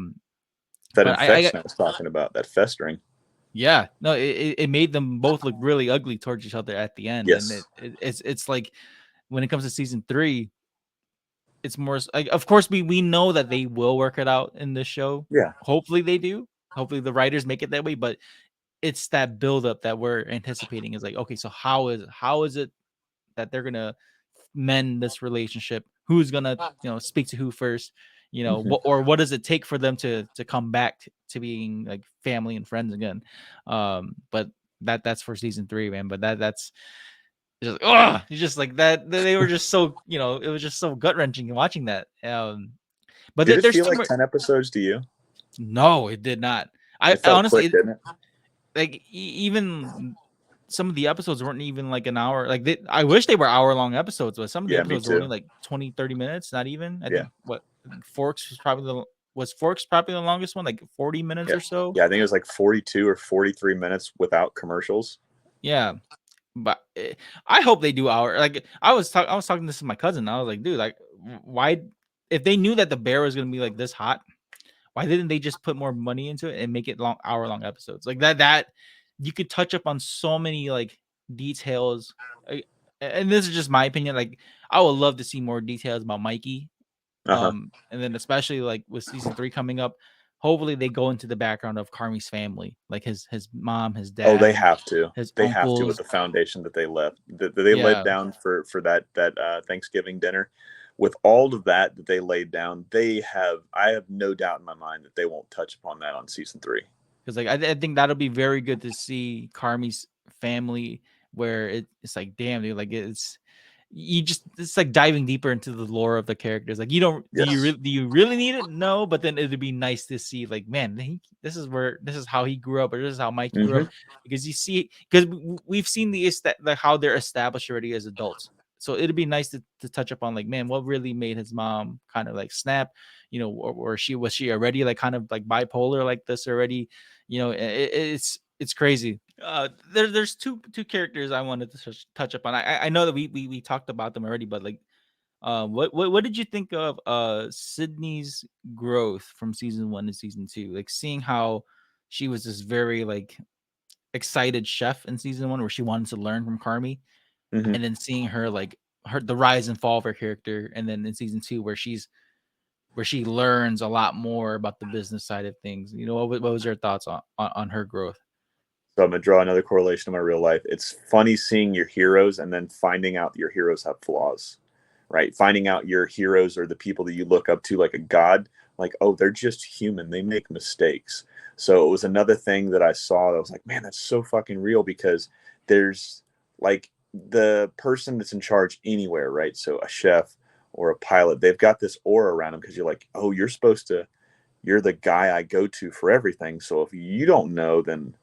infection I was talking about, that festering. Yeah, no, it made them both look really ugly towards each other at the end. Yes. And it's like when it comes to season 3, it's more like, of course we know that they will work it out in this show. Yeah, hopefully they do. Hopefully the writers make it that way, but it's that buildup that we're anticipating is like, okay, so how is it that they're gonna mend this relationship? Who's gonna speak to who first? What does it take for them to come back to being like family and friends again? But that's for season 3, man. But that's just just like that. They were just so it was just so gut wrenching watching that. But did it feel like 10 episodes to you? No, it did not. I honestly, like even some of the episodes weren't even like an hour. Like I wish they were hour-long episodes, but some of the episodes were only like 20-30 minutes, not even. I think Forks was probably the longest one, like 40 minutes or so. Yeah, I think it was like 42 or 43 minutes without commercials. Yeah. But I hope they do hour. Like I was talking this to my cousin. I was like, dude, like why, if they knew that the bear was going to be like this hot, why didn't they just put more money into it and make it hour-long episodes? Like that you could touch up on so many like details. And this is just my opinion. Like I would love to see more details about Mikey. And then especially like with season 3 coming up, hopefully they go into the background of Carmi's family, like his mom, his dad. Oh, they have to. They have to with the foundation that they left. That they laid down for that Thanksgiving dinner. With all of that they laid down, I have no doubt in my mind that they won't touch upon that on season 3. Because like I think that'll be very good to see Carmi's family, where it's like, damn, dude, like it's like diving deeper into the lore of the characters. Like do you really need it? No, but then it'd be nice to see like, man, this is how he grew up, or this is how Mike grew up, because we've seen how they're established already as adults. So it'd be nice to touch up on like, man, what really made his mom kind of like snap, or was she already like kind of like bipolar like this already? It's crazy. There's two characters I wanted to touch up on. I know that we talked about them already, but like, what did you think of Sydney's growth from season 1 to season 2? Like seeing how she was this very like excited chef in season 1, where she wanted to learn from Carmi. And then seeing her the rise and fall of her character, and then in season 2 where she learns a lot more about the business side of things. What was your thoughts on her growth? So I'm gonna draw another correlation to my real life. It's funny seeing your heroes and then finding out your heroes have flaws, right? Finding out your heroes are the people that you look up to like a god, like, oh, they're just human, they make mistakes. So it was another thing that I saw that I was like, man, that's so fucking real, because there's like the person that's in charge anywhere, right? So a chef or a pilot, they've got this aura around them, because you're like, oh, you're the guy I go to for everything. So if you don't know, then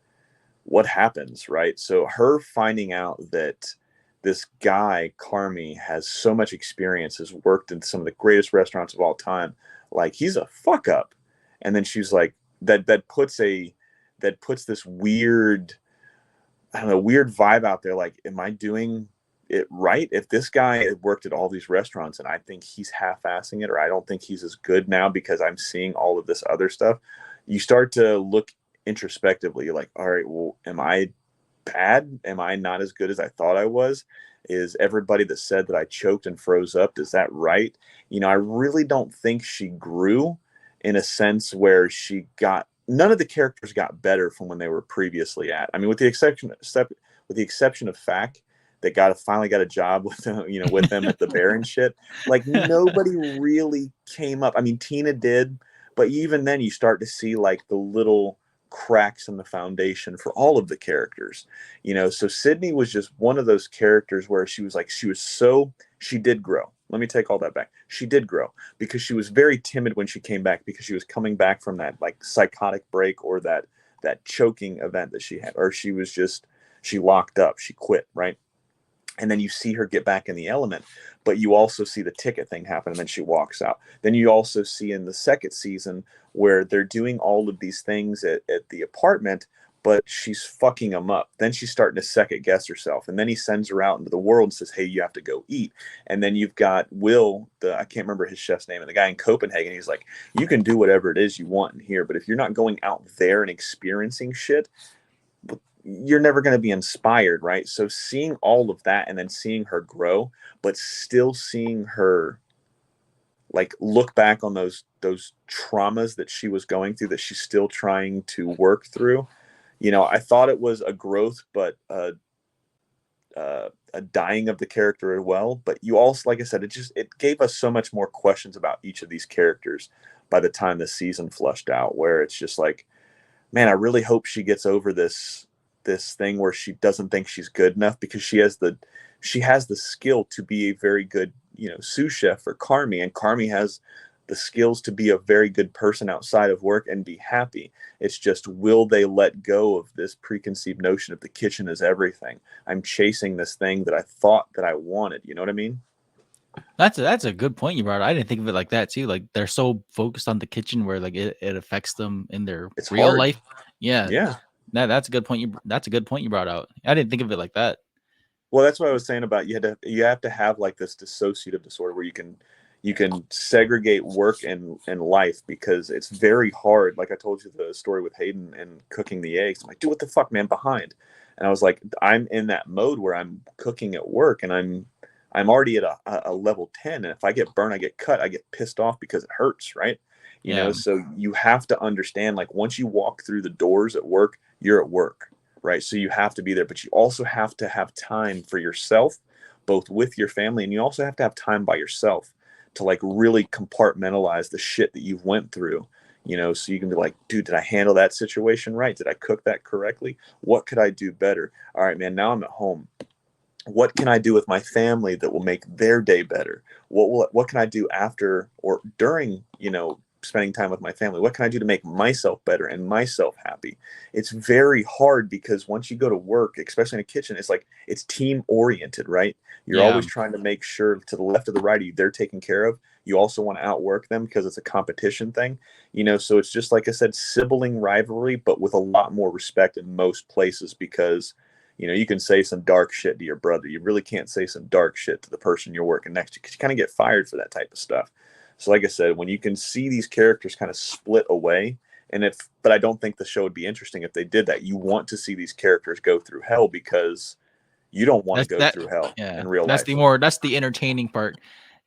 what happens, right? So her finding out that this guy, Carmi, has so much experience, has worked in some of the greatest restaurants of all time, like he's a fuck up. And then she's like, that puts this weird I don't know, weird vibe out there. Like, am I doing it right? If this guy had worked at all these restaurants and I think he's half-assing it, or I don't think he's as good now because I'm seeing all of this other stuff, you start to look introspectively. You're like, all right, well, am I bad? Am I not as good as I thought I was? Is everybody that said that I choked and froze up, is that right? I really don't think she grew in a sense where she got, none of the characters got better from when they were previously at. I mean, with the exception of Fack, that finally got a job with them, with them at the Bear and shit. Like, nobody really came up. I mean, Tina did, but even then you start to see like the little cracks in the foundation for all of the characters. So Sydney was just one of those characters where she did grow. Let me take all that back. She did grow because she was very timid when she came back, because she was coming back from that like psychotic break, or that choking event that she had, or she locked up, she quit, right? And then you see her get back in the element, but you also see the ticket thing happen, and then she walks out. Then you also see in the second season where they're doing all of these things at the apartment, but she's fucking them up. Then she's starting to second guess herself, and then he sends her out into the world and says, hey, you have to go eat. And then you've got Will, I can't remember his chef's name, and the guy in Copenhagen, he's like, you can do whatever it is you want in here, but if you're not going out there and experiencing shit, you're never going to be inspired, right? So seeing all of that, and then seeing her grow, but still seeing her like look back on those traumas that she was going through, that she's still trying to work through. I thought it was a growth, but a dying of the character as well. But you also, like I said, it gave us so much more questions about each of these characters by the time the season flushed out, where it's just like, man, I really hope she gets over this thing where she doesn't think she's good enough, because she has the skill to be a very good, sous chef for Carmi, and Carmi has the skills to be a very good person outside of work and be happy. It's just, will they let go of this preconceived notion of the kitchen is everything? I'm chasing this thing that I thought that I wanted. You know what I mean? That's a good point you brought up. I didn't think of it like that too. Like, they're so focused on the kitchen where like it affects them in their It's real hard. life. Yeah. Yeah. That's a good point. That's a good point you brought out. I didn't think of it like that. Well, that's what I was saying about you have to have like this dissociative disorder where you can segregate work and life, because it's very hard. Like I told you the story with Hayden and cooking the eggs. I'm like, dude, what the fuck, man, behind? And I was like, I'm in that mode where I'm cooking at work, and I'm already at a level 10, and if I get burned, I get cut, I get pissed off because it hurts, right? So you have to understand, like, once you walk through the doors at work, you're at work, right? So you have to be there, but you also have to have time for yourself, both with your family, and you also have to have time by yourself to like really compartmentalize the shit that you've went through, so you can be like, dude, did I handle that situation right? Did I cook that correctly? What could I do better? All right, man, now I'm at home. What can I do with my family that will make their day better? What can I do after or during, spending time with my family? What can I do to make myself better and myself happy? It's very hard, because once you go to work, especially in a kitchen, it's like, it's team oriented, right? You're always trying to make sure, to the left or the right of you, they're taken care of. You also want to outwork them because it's a competition thing, so it's just, like I said, sibling rivalry, but with a lot more respect in most places, because you can say some dark shit to your brother. You really can't say some dark shit to the person you're working next to, because you kind of get fired for that type of stuff. So like I said, when you can see these characters kind of split away, but I don't think the show would be interesting if they did that. You want to see these characters go through hell, because you don't want to go through hell in real life. That's the entertaining part.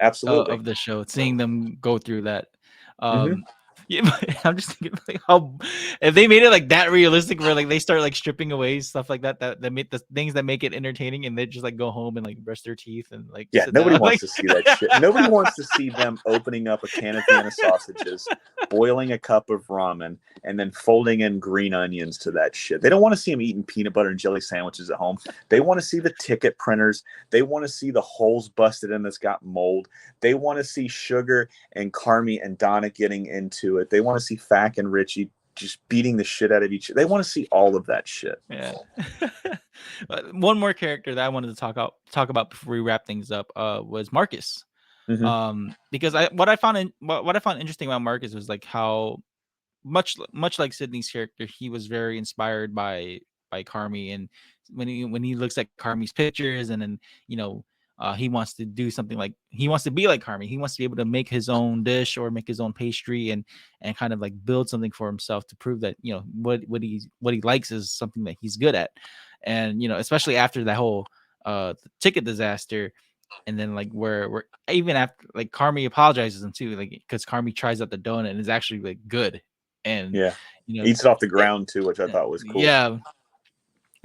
Absolutely. Of the show, seeing them go through that. Mhm. Yeah, but I'm just thinking like, how if they made it like that realistic, where like they start like stripping away stuff like that make the things that make it entertaining, and they just like go home and like brush their teeth and like Yeah, sit nobody down, wants like... to see that shit. Nobody wants to see them opening up a can of Vienna sausages, boiling a cup of ramen, and then folding in green onions to that shit. They don't want to see them eating peanut butter and jelly sandwiches at home. They want to see the ticket printers. They want to see the holes busted in that's got mold. They want to see Sugar and Carmi and Donna getting into it. They want to see Fack and Richie just beating the shit out of each other. They want to see all of that shit. Yeah. One more character that I wanted to talk about before we wrap things up was Marcus. Because what I found interesting about Marcus was like how much like Sydney's character, he was very inspired by Carmi, and when he looks at Carmi's pictures, and then he wants to do something like he wants to be like Carmi. He wants to be able to make his own dish or make his own pastry and kind of like build something for himself to prove that what he likes is something that he's good at. And especially after that whole ticket disaster, and then like where even after like Carmi apologizes him too, like because Carmi tries out the donut and is actually like good, and eats it off the ground too, which I thought was cool. Yeah,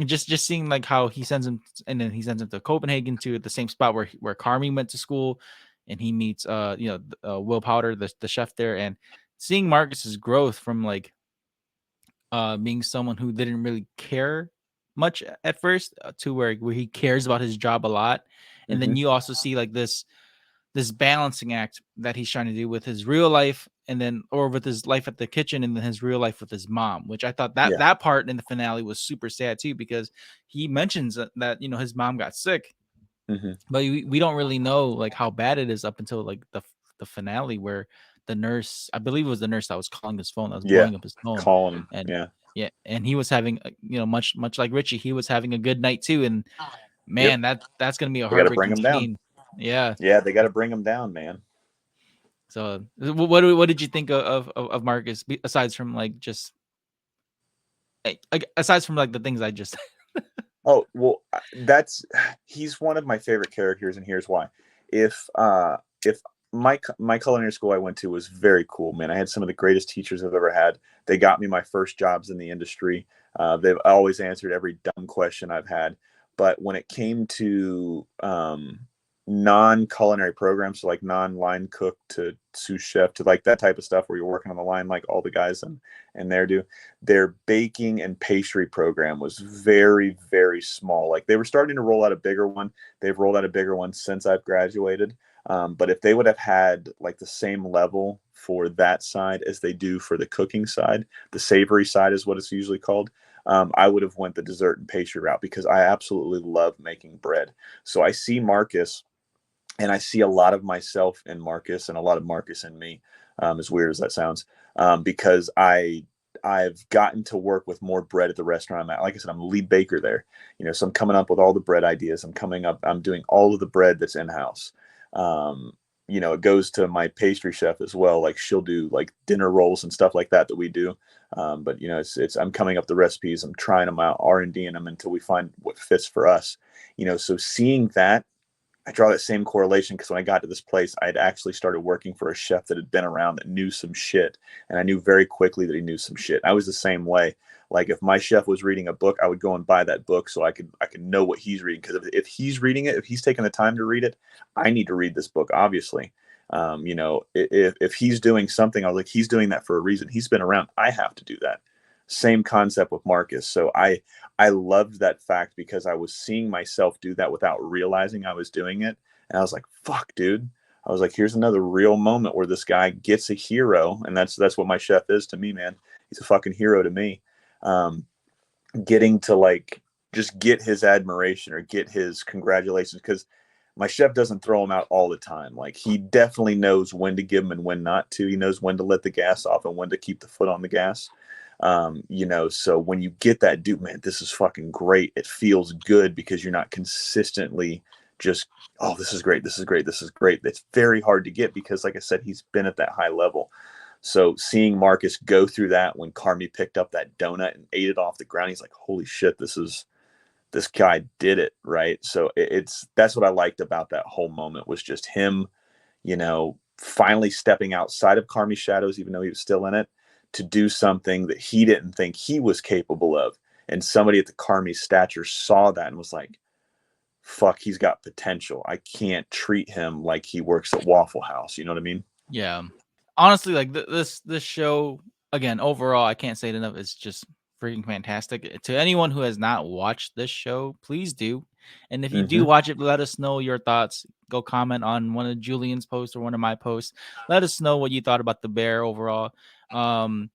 just seeing like how he sends him, and then he sends him to Copenhagen to the same spot where Carmi went to school, and he meets Will Powder, the chef there, and seeing Marcus's growth from like being someone who didn't really care much at first to where he cares about his job a lot. And then you also see like this balancing act that he's trying to do with his real life, and then or with his life at the kitchen, and then his real life with his mom, which I thought that part in the finale was super sad too, because he mentions that his mom got sick, but we don't really know like how bad it is up until like the finale, where the nurse, I believe it was the nurse that was calling his phone, that was blowing up his phone, calling him, and and he was having much like Richie, he was having a good night too, and man, that's gonna be a heartbreaking scene. Yeah, they got to bring him down, man. So what did you think of Marcus, aside from like just aside from like the things I just Oh, well, he's one of my favorite characters, and here's why. If my culinary school I went to was very cool, man. I had some of the greatest teachers I've ever had. They got me my first jobs in the industry. They've always answered every dumb question I've had. But when it came to non-culinary programs, so like non-line cook to sous chef to like that type of stuff where you're working on the line like all the guys and there do, their baking and pastry program was very, very small. Like they were starting to roll out a bigger one. They've rolled out a bigger one since I've graduated. But if they would have had like the same level for that side as they do for the cooking side, the savory side is what it's usually called, I would have went the dessert and pastry route, because I absolutely love making bread. So I see Marcus, and I see a lot of myself in Marcus and a lot of Marcus in me, as weird as that sounds, because I've gotten to work with more bread at the restaurant I'm at. Like I said, I'm lead baker there, so I'm coming up with all the bread ideas. I'm doing all of the bread that's in-house. It goes to my pastry chef as well. Like she'll do like dinner rolls and stuff like that we do. But I'm coming up the recipes. I'm trying them out, R&Ding them until we find what fits for us. So seeing that, I draw that same correlation, because when I got to this place, I had actually started working for a chef that had been around, that knew some shit. And I knew very quickly that he knew some shit. I was the same way. Like if my chef was reading a book, I would go and buy that book so I could know what he's reading. Because if he's reading it, if he's taking the time to read it, I need to read this book, obviously. If he's doing something, I was like, he's doing that for a reason. He's been around. I have to do that. Same concept with Marcus. So I loved that fact, because I was seeing myself do that without realizing I was doing it. And I was like, fuck, dude. I was like, here's another real moment where this guy gets a hero. And that's what my chef is to me, man. He's a fucking hero to me. Getting to like just get his admiration or get his congratulations, because my chef doesn't throw him out all the time. Like he definitely knows when to give him and when not to. He knows when to let the gas off and when to keep the foot on the gas. So when you get that, dude, man, this is fucking great. It feels good, because you're not consistently just, oh, this is great. This is great. This is great. It's very hard to get, because like I said, he's been at that high level. So seeing Marcus go through that when Carmi picked up that donut and ate it off the ground, he's like, holy shit, this guy did it. Right. So that's what I liked about that whole moment, was just him, finally stepping outside of Carmi's shadows, even though he was still in it, to do something that he didn't think he was capable of. And somebody at the Carmi stature saw that and was like, fuck, he's got potential. I can't treat him like he works at Waffle House. You know what I mean? Yeah. Honestly, like this show, again, overall, I can't say it enough. It's just freaking fantastic. To anyone who has not watched this show, please do. And if you do watch it, let us know your thoughts. Go comment on one of Julian's posts or one of my posts. Let us know what you thought about the bear overall. I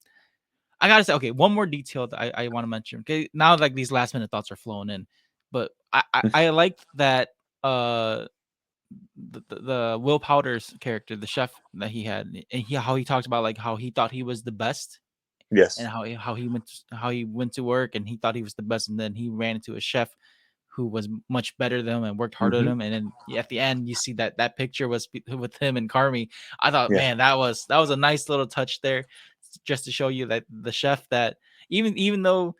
gotta say, okay, one more detail that I want to mention. Okay, now like these last minute thoughts are flowing in, but I liked that the Will Powder's character, the chef that he had, and how he talked about like how he thought he was the best Yes. and how he went to work and he thought he was the best, and then he ran into a chef who was much better than him and worked harder than him. And then at the end, you see that picture was with him and Carmi. I thought, Yeah. man, that was a nice little touch there, just to show you that the chef, that even though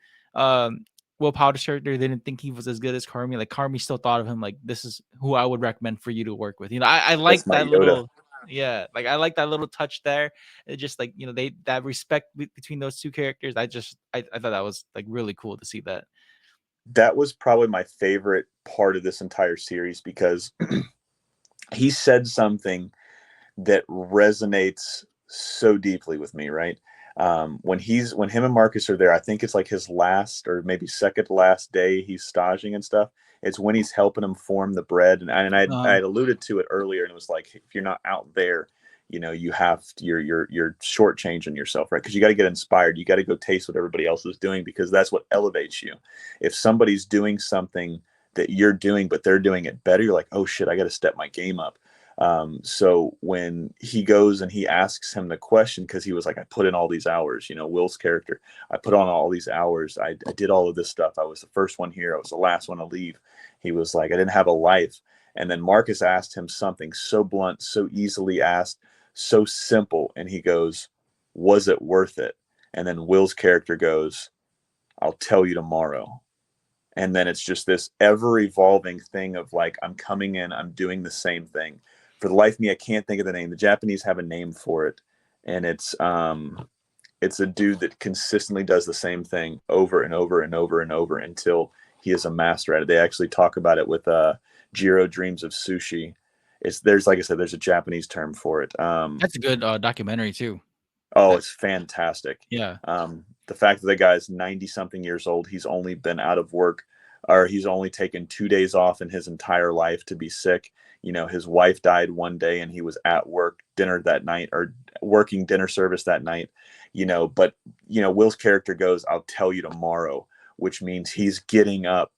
Will Powder's character didn't think he was as good as Carmi, like Carmi still thought of him like, this is who I would recommend for you to work with. I like That's my that Yoda. little. Yeah, like I like that little touch there. It just like, they, that respect between those two characters. I thought that was like really cool to see that. That was probably my favorite part of this entire series, because he said something that resonates so deeply with me, right? When him and Marcus are there, I think it's like his last or maybe second to last day he's staging and stuff. It's when he's helping him form the bread. And I had alluded to it earlier, and it was like, if you're not out there, you have to, you're shortchanging yourself, right? Because you got to get inspired. You got to go taste what everybody else is doing, because that's what elevates you. If somebody's doing something that you're doing, but they're doing it better, you're like, oh shit, I got to step my game up. So when he goes and he asks him the question, because he was like, I put in all these hours, Will's character, I put on all these hours. I did all of this stuff. I was the first one here. I was the last one to leave. He was like, I didn't have a life. And then Marcus asked him something so blunt, so easily asked, so simple. And he goes, was it worth it? And then Will's character goes, I'll tell you tomorrow. And then it's just this ever evolving thing of like, I'm coming in, I'm doing the same thing. For the life of me, I can't think of the name. The Japanese have a name for it. And it's a dude that consistently does the same thing over and over and over and over until he is a master at it. They actually talk about it with Jiro Dreams of Sushi. Like I said, there's a Japanese term for it. That's a good documentary too. Oh, it's fantastic. Yeah. The fact that the guy's 90 something years old, he's only been out of work, or he's only taken 2 days off in his entire life to be sick. His wife died one day and he was at work dinner that night, or working dinner service that night, but Will's character goes, I'll tell you tomorrow, which means he's getting up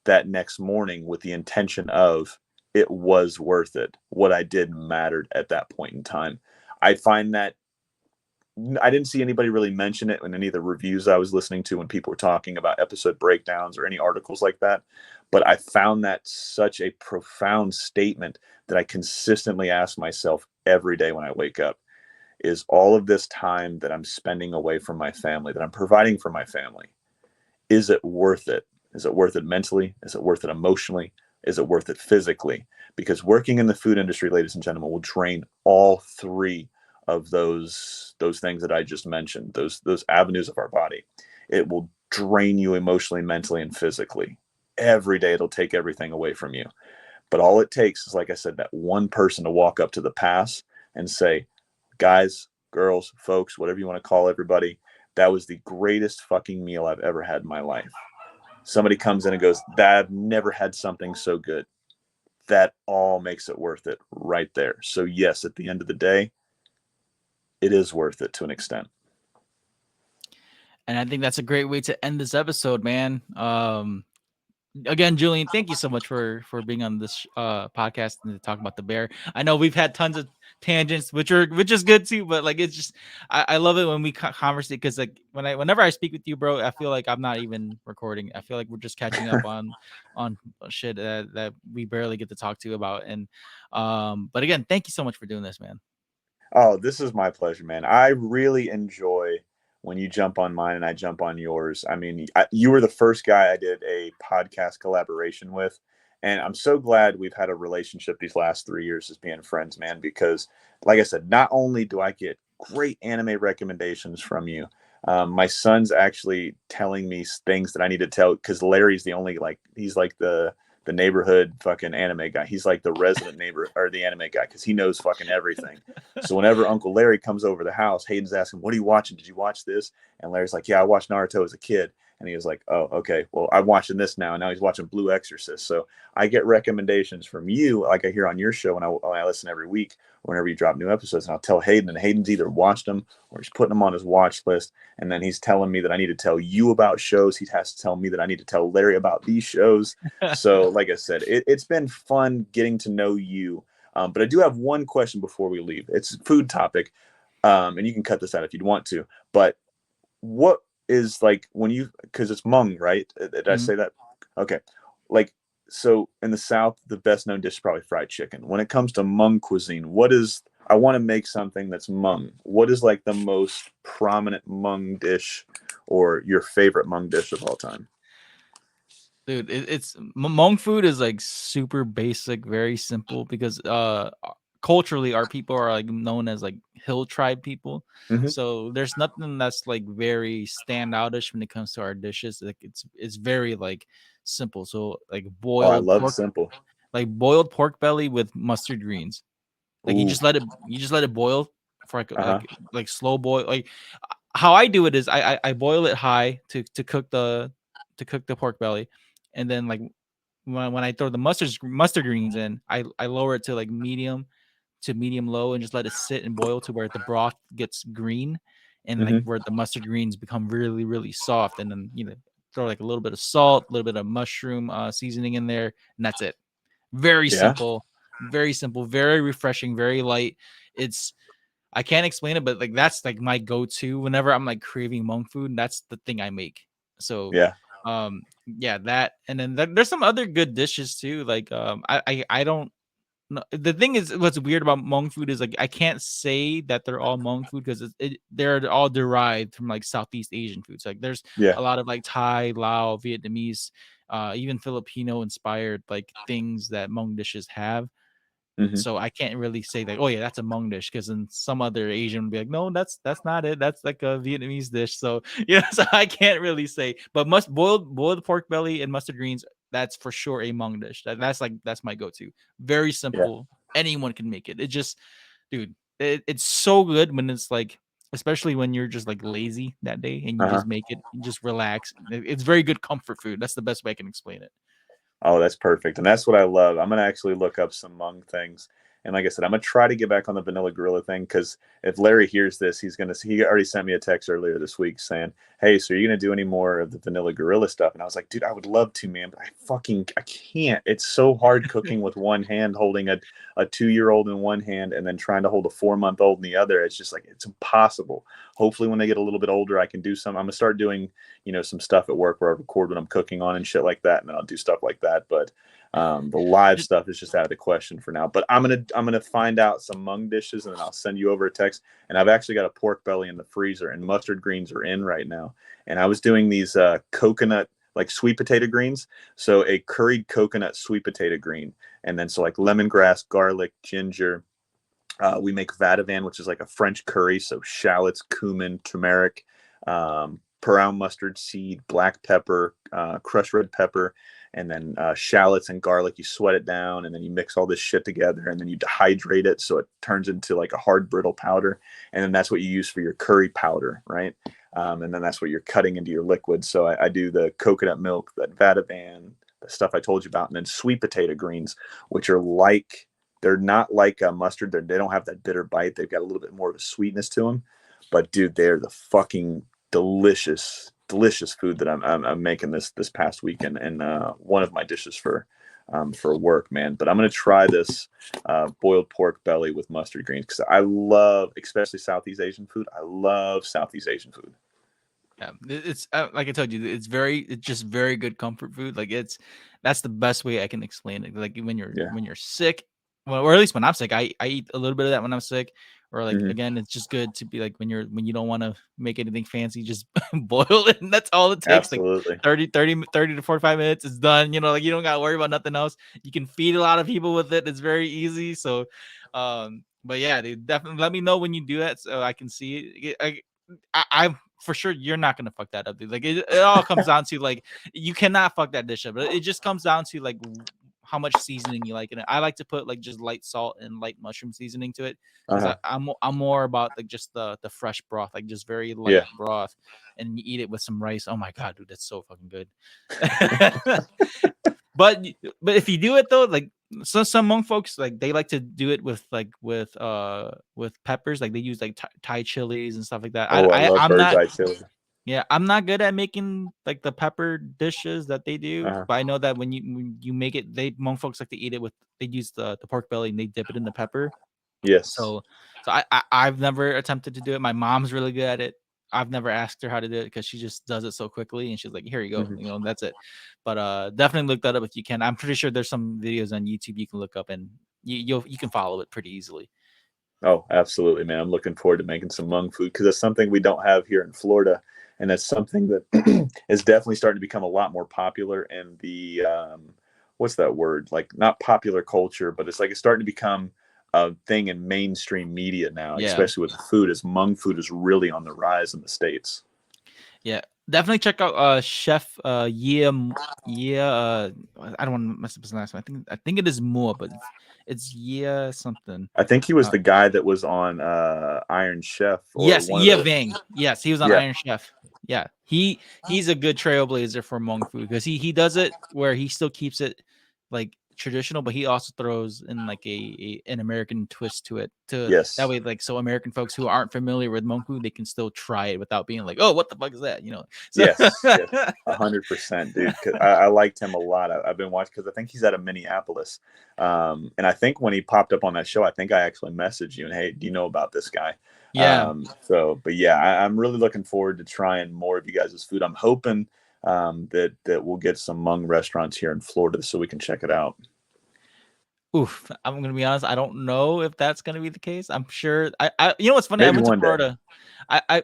that next morning with the intention of, it was worth it. What I did mattered at that point in time. I find that I didn't see anybody really mention it in any of the reviews I was listening to when people were talking about episode breakdowns or any articles like that. But I found that such a profound statement that I consistently ask myself every day when I wake up, is all of this time that I'm spending away from my family, that I'm providing for my family, is it worth it? Is it worth it mentally? Is it worth it emotionally? Is it worth it physically? Because working in the food industry, ladies and gentlemen, will drain all three of those things that I just mentioned, those avenues of our body. It will drain you emotionally, mentally, and physically. Every day it'll take everything away from you. But all it takes is, like I said, that one person to walk up to the pass and say, guys, girls, folks, whatever you want to call everybody, that was the greatest fucking meal I've ever had in my life. Somebody comes in and goes, I've never had something so good. That all makes it worth it right there. So yes, at the end of the day, it is worth it to an extent. And I think that's a great way to end this episode, man. Again, Julian, thank you so much for being on this podcast and to talk about the bear. I know we've had tons of tangents, which is good too, but like, it's just, I love it when we conversate, because like whenever I speak with you, bro, I feel like I'm not even recording. I feel like we're just catching up on shit that we barely get to talk to about. And but again, thank you so much for doing this, man. Oh, this is my pleasure, man. I really enjoy when you jump on mine and I jump on yours. I mean, you were the first guy I did a podcast collaboration with. And I'm so glad we've had a relationship these last 3 years as being friends, man, because like I said, not only do I get great anime recommendations from you, my son's actually telling me things that I need to tell, because Larry's the only, he's like the neighborhood fucking anime guy. He's like the resident neighbor or the anime guy, because he knows fucking everything. So whenever Uncle Larry comes over the house, Hayden's asking, what are you watching? Did you watch this? And Larry's like, yeah, I watched Naruto as a kid. And he was like, oh, okay, well, I'm watching this now. And now he's watching Blue Exorcist. So I get recommendations from you, like I hear on your show when I listen every week, whenever you drop new episodes, and I'll tell Hayden, and Hayden's either watched them or he's putting them on his watch list. And then he's telling me that I need to tell you about shows. He has to tell me that I need to tell Larry about these shows. So like I said, it's been fun getting to know you. But I do have one question before we leave. It's a food topic. And you can cut this out if you'd want to, but what is like when you, because it's Hmong, right? Did I Mhm. say that? Okay. Like, so in the South, the best known dish is probably fried chicken. When it comes to Hmong cuisine, what is, I want to make something that's Hmong. What is like the most prominent Hmong dish or your favorite Hmong dish of all time? Dude, it's Hmong food is like super basic, very simple because culturally our people are like known as like hill tribe people. Hmm. So there's nothing that's like very standoutish when it comes to our dishes. Like it's very like simple. So Oh, I love simple. like boiled pork belly with mustard greens. Like Ooh. you just let it boil for Uh-huh. like slow boil. Like how I do it is I boil it high to cook the pork belly, and then like when I throw the mustard greens in, I lower it to like medium low and just let it sit and boil to where the broth gets green and like Hmm. where the mustard greens become really really soft, and then throw like a little bit of salt, a little bit of mushroom seasoning in there, and that's it. Very Yeah. simple, very simple, very refreshing, very light. It's I can't explain it, but like that's like my go-to whenever I'm like craving monk food. That's the thing I make. So, Yeah. yeah, that, and then there's some other good dishes too. Like, I don't know. The thing is, what's weird about Hmong food is like I can't say that they're all Hmong food because they're all derived from like Southeast Asian foods. Like, there's Yeah. a lot of like Thai, Lao, Vietnamese, even Filipino inspired like things that Hmong dishes have. Hmm. So I can't really say like, oh yeah, that's a Hmong dish, because then some other Asian would be like, no, that's not it. That's like a Vietnamese dish. So so I can't really say. But must boiled pork belly and mustard greens, that's for sure a Hmong dish. That's my go-to. Very Yeah. simple. Anyone can make it. It just, dude, it's so good when it's like, especially when you're just like lazy that day and you Uh-huh. just make it, you just relax. It's very good comfort food. That's the best way I can explain it. Oh, that's perfect. And that's what I love. I'm gonna actually look up some Hmong things. And like I said, I'm gonna try to get back on the vanilla gorilla thing because if Larry hears this, he already sent me a text earlier this week saying, "Hey, so are you gonna do any more of the vanilla gorilla stuff?" And I was like, "Dude, I would love to, man, but I can't. It's so hard cooking with one hand, holding a 2-year-old in one hand, and then trying to hold a 4-month-old in the other. It's just like it's impossible. Hopefully, when they get a little bit older, I can do some. I'm gonna start doing some stuff at work where I record what I'm cooking on and shit like that, and then I'll do stuff like that. But the live stuff is just out of the question for now. But I'm gonna find out some Hmong dishes, and then I'll send you over a text. And I've actually got a pork belly in the freezer, and mustard greens are in right now. And I was doing these coconut, like sweet potato greens, so a curried coconut sweet potato green, and then so like lemongrass, garlic, ginger. We make vadavan, which is like a French curry, so shallots, cumin, turmeric, brown mustard seed, black pepper, crushed red pepper, and then shallots and garlic. You sweat it down, and then you mix all this shit together, and then you dehydrate it so it turns into like a hard brittle powder, and then that's what you use for your curry powder, right? And then that's what you're cutting into your liquid. So I do the coconut milk, that vadavan, the stuff I told you about, and then sweet potato greens, which are like they're not like a mustard. They don't have that bitter bite. They've got a little bit more of a sweetness to them. But dude, they're the fucking delicious, delicious food that I'm making this past weekend, and one of my dishes for work, man. But I'm gonna try this boiled pork belly with mustard greens because I love, especially Southeast Asian food. I love Southeast Asian food. Yeah, it's like I told you, it's just very good comfort food. Like that's the best way I can explain it. Like Yeah. when you're sick, well, or at least when I'm sick, I eat a little bit of that when I'm sick. Or like Hmm. again, it's just good to be like when you don't want to make anything fancy, just boil it, and that's all it takes. Like Absolutely. 30 to 45 minutes, it's done. Like you don't gotta worry about nothing else. You can feed a lot of people with it. It's very easy. So, but yeah, dude, definitely let me know when you do that so I can see it. I for sure you're not gonna fuck that up, dude. Like it all comes down to like you cannot fuck that dish up. It just comes down to like how much seasoning you like in it. I like to put like just light salt and light mushroom seasoning to it because Uh-huh. I'm more about like just the fresh broth, like just very light Yeah. broth, and you eat it with some rice. Oh my god, dude, that's so fucking good. But but if you do it though, like some Hmong folks like they like to do it with peppers, like they use like Thai chilies and stuff like that. Oh, I love I'm bird's not eye chili. yeah, I'm not good at making like the pepper dishes that they do, Uh-huh. but I know that when you make it, they Hmong folks like to eat it with they use the pork belly and they dip it in the pepper. Yes. So I've never attempted to do it. My mom's really good at it. I've never asked her how to do it because she just does it so quickly, and she's like, "Here you go," Mhm. you know, and that's it. But definitely look that up if you can. I'm pretty sure there's some videos on YouTube you can look up, and you can follow it pretty easily. Oh, absolutely, man. I'm looking forward to making some Hmong food because it's something we don't have here in Florida, and it's something that is definitely starting to become a lot more popular in the what's that word? Like not popular culture, but it's like it's starting to become a thing in mainstream media now, Yeah. especially with food. As Hmong food is really on the rise in the States. Yeah, definitely check out Chef I don't want to mess up his last name. I think it is Moore, but it's Yea something. I think he was Uh, the guy that was on Iron Chef or yes, one of Yea the Vang. Yes, he was on yeah. Iron Chef. Yeah, he's a good trailblazer for Hmong food because he does it where he still keeps it like traditional, but he also throws in like an American twist to it. To that Yes. way, like so American folks who aren't familiar with Hmong food, they can still try it without being like, oh, what the fuck is that? You know. So Yes, yes, 100%, dude. 'Cause I liked him a lot. I've been watching because I think he's out of Minneapolis, and I think when he popped up on that show, I think I actually messaged you and hey, do you know about this guy? yeah. But yeah, I'm really looking forward to trying more of you guys' food. I'm hoping that we'll get some Hmong restaurants here in Florida so we can check it out. Oof, I'm gonna be honest. I don't know if that's gonna be the case. I'm sure. You know what's funny? I Maybe went to one day. Florida.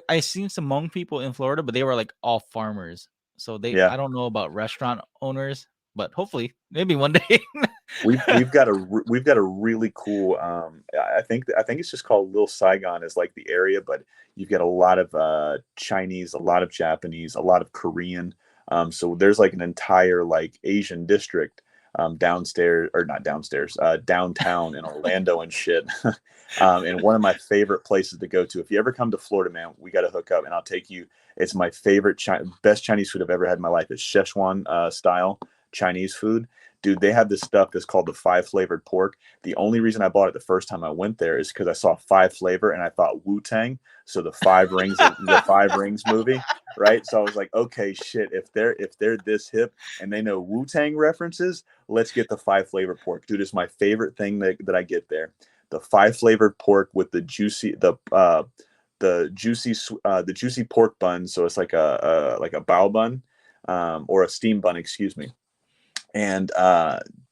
I seen some Hmong people in Florida, but they were like all farmers. So Yeah. I don't know about restaurant owners, but hopefully, maybe one day. We've got a really cool I think it's just called Little Saigon is like the area, but you've got a lot of Chinese, a lot of Japanese, a lot of Korean. So there's like an entire like Asian district downstairs or not downstairs, downtown in Orlando and shit. And one of my favorite places to go to. If you ever come to Florida, man, we got to hook up and I'll take you. It's my favorite best Chinese food I've ever had in my life. It's Szechuan style Chinese food. Dude, they have this stuff that's called the 5 flavored pork. The only reason I bought it the first time I went there is because I saw 5 flavor and I thought Wu Tang. So the Five Rings movie, right? So I was like, okay, shit. If they're this hip and they know Wu Tang references, let's get the 5 flavor pork, dude. It's my favorite thing that I get there. The 5 flavored pork with the juicy pork bun. So it's like a bao bun, or a steam bun, excuse me. And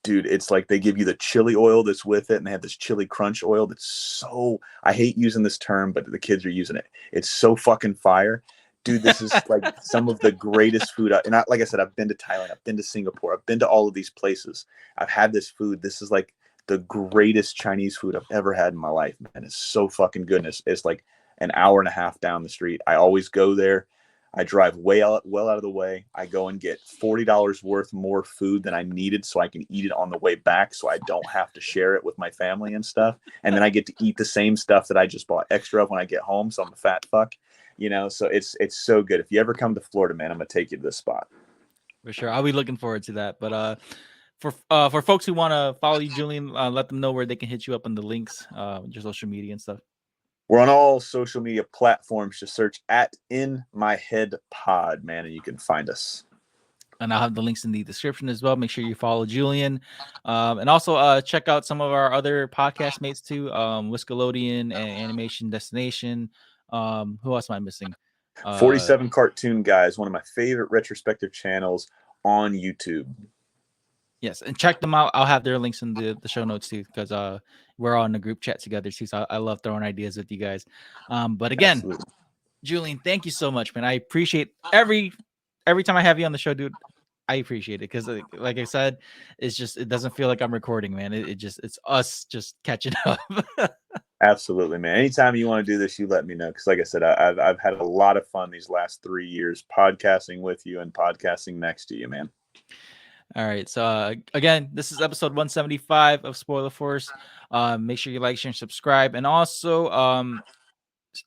dude, it's like they give you the chili oil that's with it, and they have this chili crunch oil that's so, I hate using this term, but the kids are using it. It's so fucking fire. Dude, this is like some of the greatest food. Like I said, I've been to Thailand, I've been to Singapore, I've been to all of these places. I've had this food. This is like the greatest Chinese food I've ever had in my life, man. It's so fucking goodness. It's like an hour and a half down the street. I always go there. I drive well out of the way. I go and get $40 worth more food than I needed so I can eat it on the way back so I don't have to share it with my family and stuff. And then I get to eat the same stuff that I just bought extra of when I get home. So I'm a fat fuck, so it's so good. If you ever come to Florida, man, I'm going to take you to this spot. For sure, I'll be looking forward to that. But for folks who want to follow you, Julian, let them know where they can hit you up on the links, your social media and stuff. We're on all social media platforms. Just search at In My Head Pod, man, and you can find us. And I'll have the links in the description as well. Make sure you follow Julian. And also check out some of our other podcast mates too. Whiskelodian and Animation Destination. Who else am I missing? 47 Cartoon Guys, one of my favorite retrospective channels on YouTube. Yes, and check them out. I'll have their links in the show notes too, because we're all in a group chat together too. So I love throwing ideas with you guys. But again, Absolutely. Julian, thank you so much, man. I appreciate every time I have you on the show, dude. I appreciate it because, like I said, it doesn't feel like I'm recording, man. It's us just catching up. Absolutely, man. Anytime you want to do this, you let me know. Because, like I said, I've had a lot of fun these last 3 years podcasting with you and podcasting next to you, man. All right. So again, this is episode 175 of Spoiler Force. Make sure you like, share, and subscribe. And also,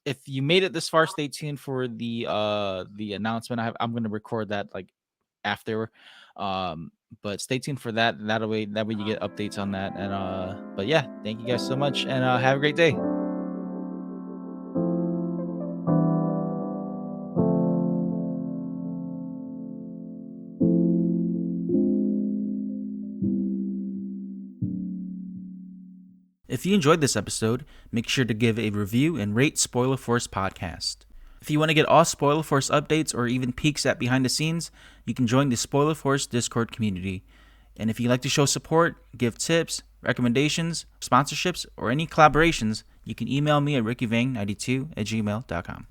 if you made it this far, stay tuned for the announcement. I'm going to record that like after. But stay tuned for that. That way you get updates on that. And but yeah, thank you guys so much, and have a great day. If you enjoyed this episode, make sure to give a review and rate Spoiler Force Podcast. If you want to get all Spoiler Force updates or even peeks at behind the scenes, you can join the Spoiler Force Discord community. And if you'd like to show support, give tips, recommendations, sponsorships, or any collaborations, you can email me at rickyvang92@gmail.com.